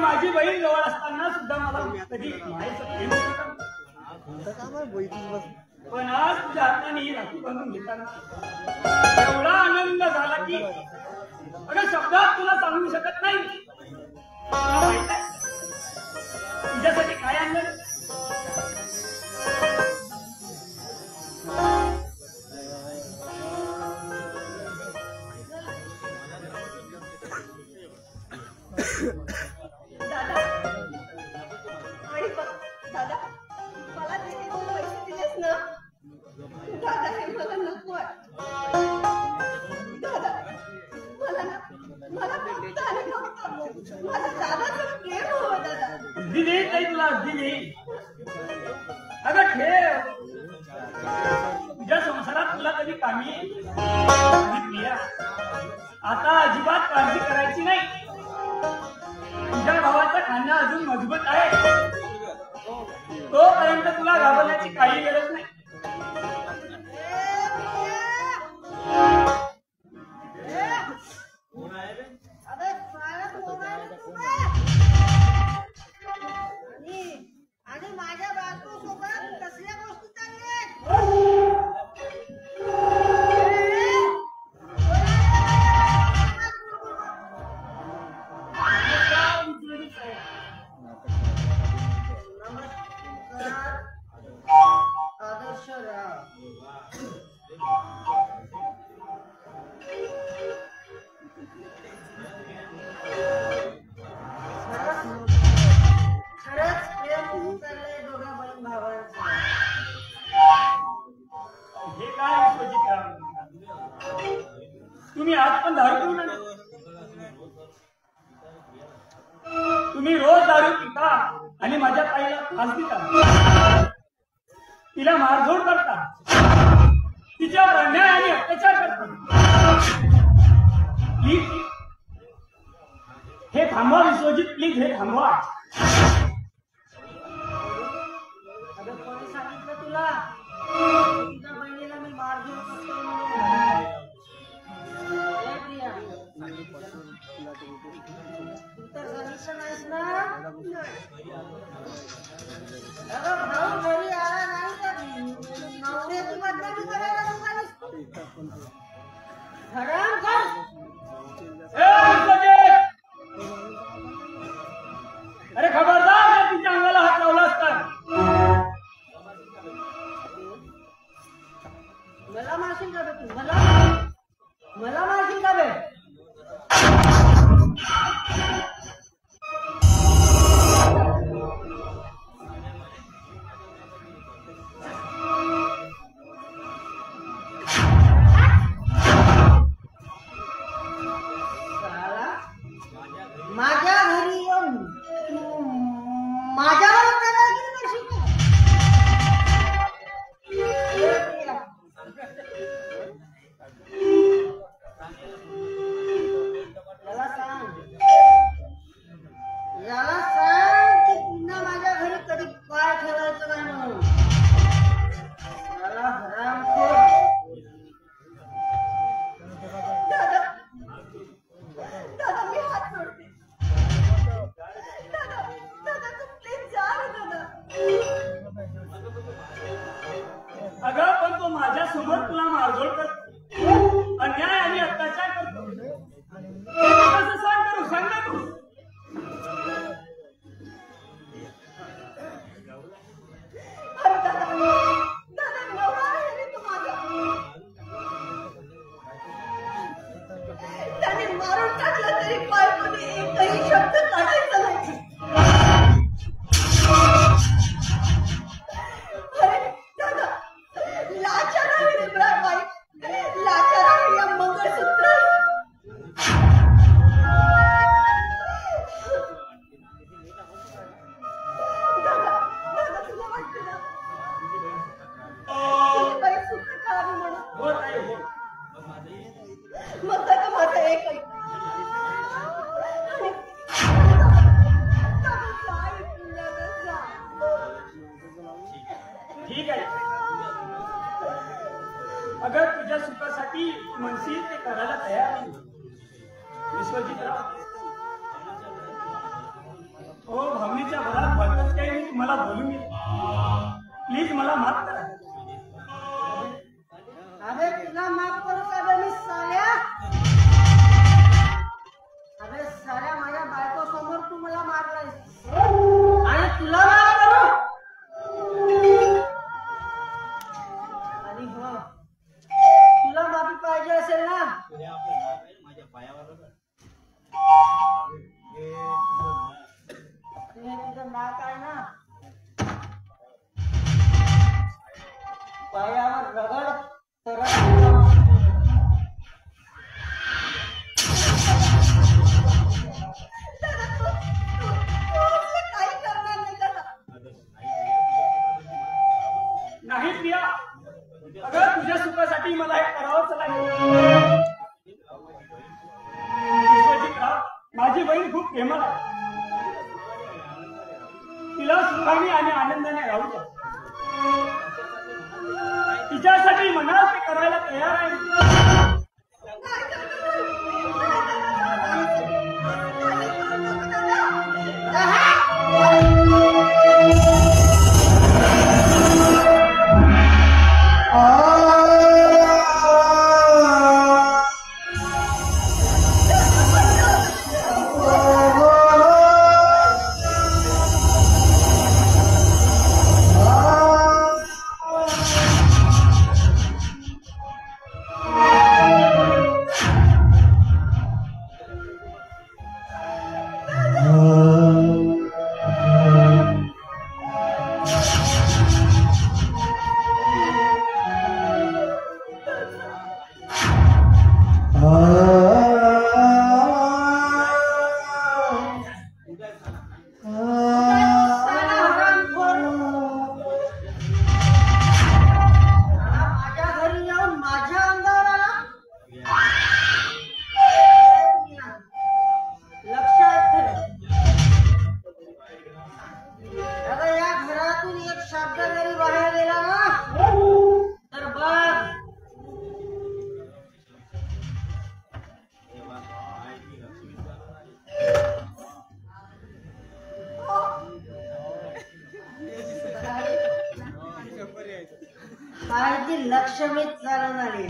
माझी बहीण जवळ असताना सुद्धा मला कधी मायेचं प्रेम होतं. पण आज तुझ्या हाताने ही राखी बांधून घेताना एवढा आनंद झाला की अगं शब्दात तुला सांगू शकत नाही. माहित आहे तुझ्यासाठी काय आणलं? दादा आणि दादा मला ते तू पैसे दिलेस ना दादा हे मला नको आहे. दादा मला ना मला फक्त आणि फक्त माझ्या दादाचं प्रेम हवं दादा. दिली काही तुला दिली. अगं ठेव तुझ्या संसारात तुला कधी कामी प्रिया आता अजिबात काळजी करायची नाही. तुझ्या भावाचं खाणं अजून मजबूत आहे तोपर्यंत तुला घाबरण्याची काही गरज नाही. अबे साला मोबाईल तू आणि माझ्या बाजू सोबत कसल्या गोष्टी आदर्श खरंच प्रेम चाललंय दोघा बहीण भावांचं. हे काय तुम्ही आज पण दारू पिऊ नका. तुम्ही रोज दारू पिता आणि माझ्या ताईला त्रास देता. तिला मारझोड करता. तिच्यावर अन्याय आणि अत्याचार करता. प्लीज हे थांबवा विश्वजित. प्लीज हे थांबवा. अगं कोणी सांगितलं तुला तुझ्या बहिणीला मी मारझोड करतो म्हणून? ए प्रिया तू तर सांगितलं नाहीस ना? अगं भाऊ घरी आला नाही तर नवऱ्याची बदनामी करायला निघालीस. हराम कर. अरे खबरदार तुमच्या अंगाला हात लावला असता. मला मारशील का बे तू? मला मारशील का बे? मला बोलून घे प्लीज, मला माफ करा. अरे तुला माफ करू का बे मी साल्या? अरे साल्या, माझ्या बायको समोर तू मला मारलायस आणि तुला माफ करू? आणि हो, तुला माफी पाहिजे असेल ना, हे तुझं नाक आहे ना, पायावर रगड तरच काही करणार नाही दादा. नाही प्रिया, अगं तुझ्या सुखासाठी मला हे करावंच लागेल. विश्वजितराव, माझी बहीण खूप प्रेमळ आहे. तिला सुखाने आणि आनंदाने राहू द्या. तिच्यासाठी म्हणाल ते करायला तयार आहे. माझ्या घरी येऊन माझ्या अंगावर आला. लक्षात ठेव, आता या घरातून एक शब्द जरी बाहेर गेला ना तर बघ, काय ती लक्ष्मीच चालून आली.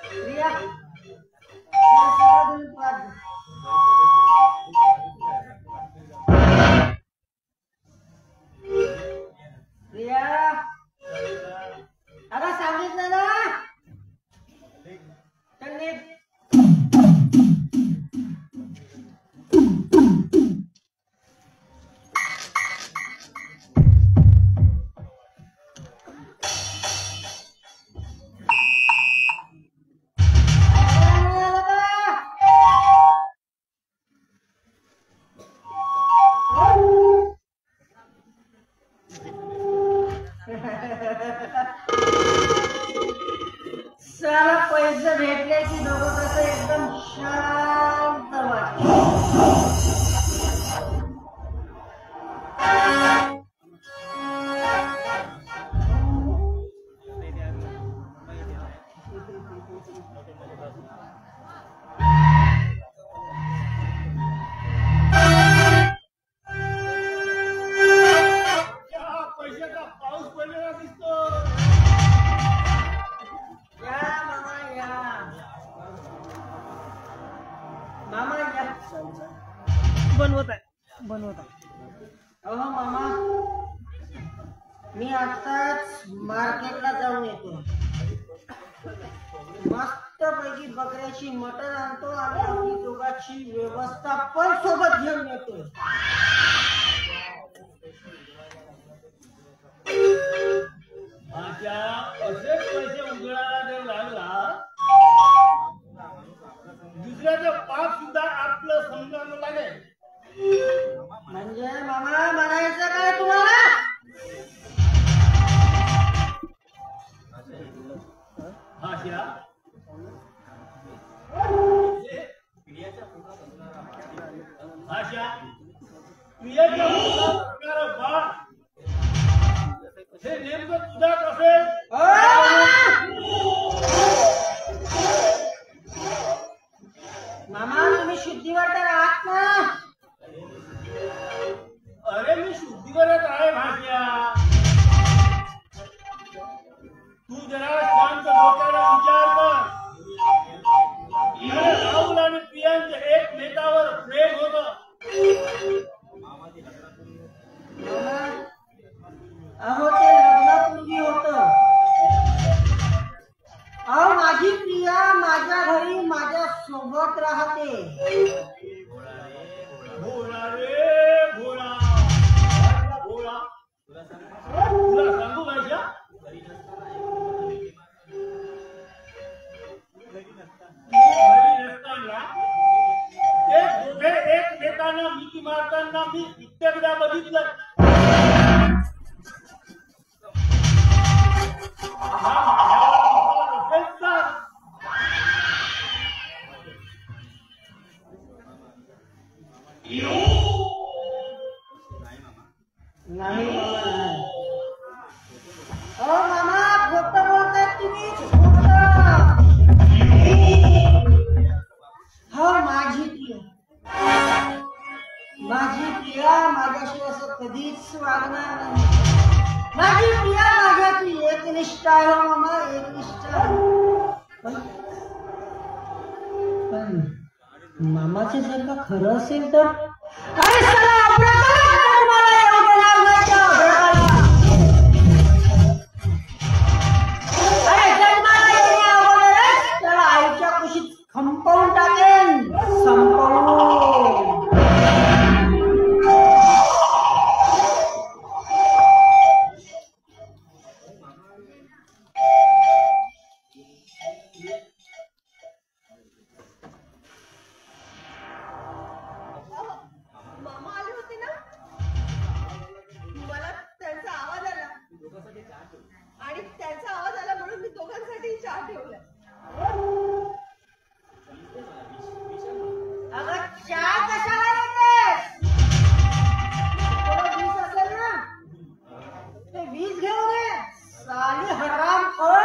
प्रिया, हे सगळं तुम्ही पाहत जा. प्रिया, अगं सांगितलं ना, चल निघ. साला पैसे भेटले की दोघं कसं एकदम शांत वाटत. पैशाचा पाऊस पडलेला दिसतो. या मामा या, मामा या. बनवत आहे. अहो मामा, मी आताच मार्केटला जाऊन येतो. मस्त पैकी बकऱ्याची मटण आणतो आणि आपली दोघांची व्यवस्था पण सोबत घेऊन येतो. माझ्या असेच पैसे उजळायला जर लागला, दुसऱ्याचं पाप सुद्धा आपलं समजावं लागेल. म्हणजे मामा म्हणायचं काय तुम्हाला? आशा, आशा, प्रियाच्या मुलाला बाळ हे नेमकं तुझ्यात असेल. मामा तुम्ही शुद्धीवर तर आहात ना? अरे मी शुद्धी करत आहे भाग्या. तू जरा शांत डोक्याला विचार कर. राहुल आणि प्रियांचं एकमेकावर प्रेम होत. अहो ते लग्नापूर्वी होत. अहो माझी प्रिया माझ्या घरी माझ्या सोबत राहते. भोळा रे भोळा भोळा. तुला सांगू भाषा, घरी नसताना ते दोघे एकमेकांना मिठी मारताना मी कित्येकदा बघितलं. नाही अहो मामा खोटं बोलताय तुम्ही. हो माझी प्रिया माझ्याशी असं कधीच वागणार नाही. माझी प्रिया माझ्याची एकनिष्ठ आहे हो मामा, एकनिष्ठ. पण मामाचे जर का खरं असेल तर अरे साला तुम्हाला एवढं नाव नाही का? अरे जन्माला येण्या अगोदरच त्याला आईच्या कुशीत खंपवून टाकेन, संपवून. मामा आले होते ना, मला त्यांचा आवाज आला आणि त्यांचा आवाज आला म्हणून मी दोघांसाठी चहा ठेवला. अगं चहा कशाला येतेस? थोडं वीज असेल ना ते वीज घेऊन ये. साली हरामखोर.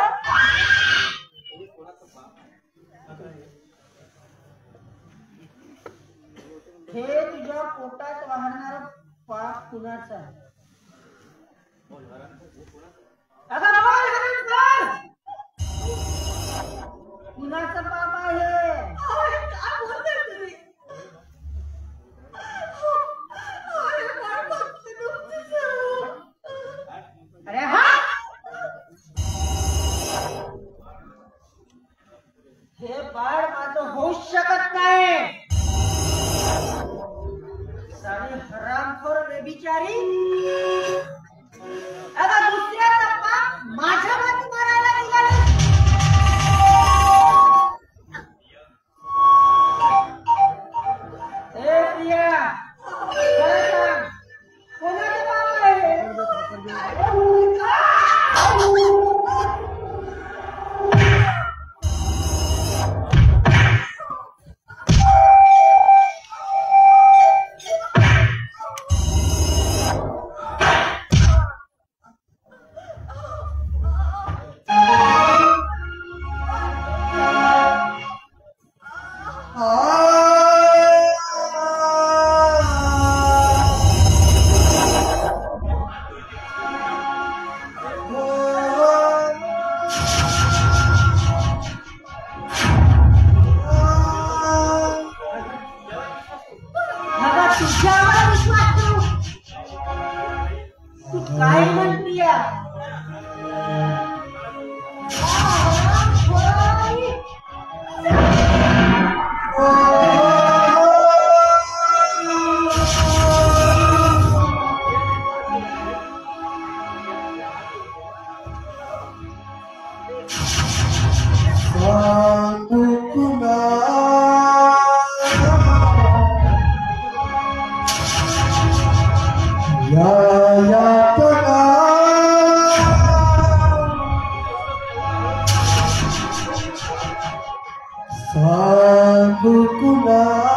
हे तुझ्या पोटात वाहणार पाप कुणाचा? अगं बोल हरामखोर. कुणाचा पाप आहे? अरे काय बोलताय तुम्ही? अरे बाळ फक्त तुमचं. अरे हा हे बाळ माझं होऊच शकत नाही. सारी हरामखोर बेबिचारी. आता दुसऱ्याचा पाप माझ्या माती मारायला निघाली. ए प्रिया खरं सांग, कोणाचं पाप आहे? तुझ्यावर विश्वास ठेवू. तू काय म्हणतीय? Sandu Kumar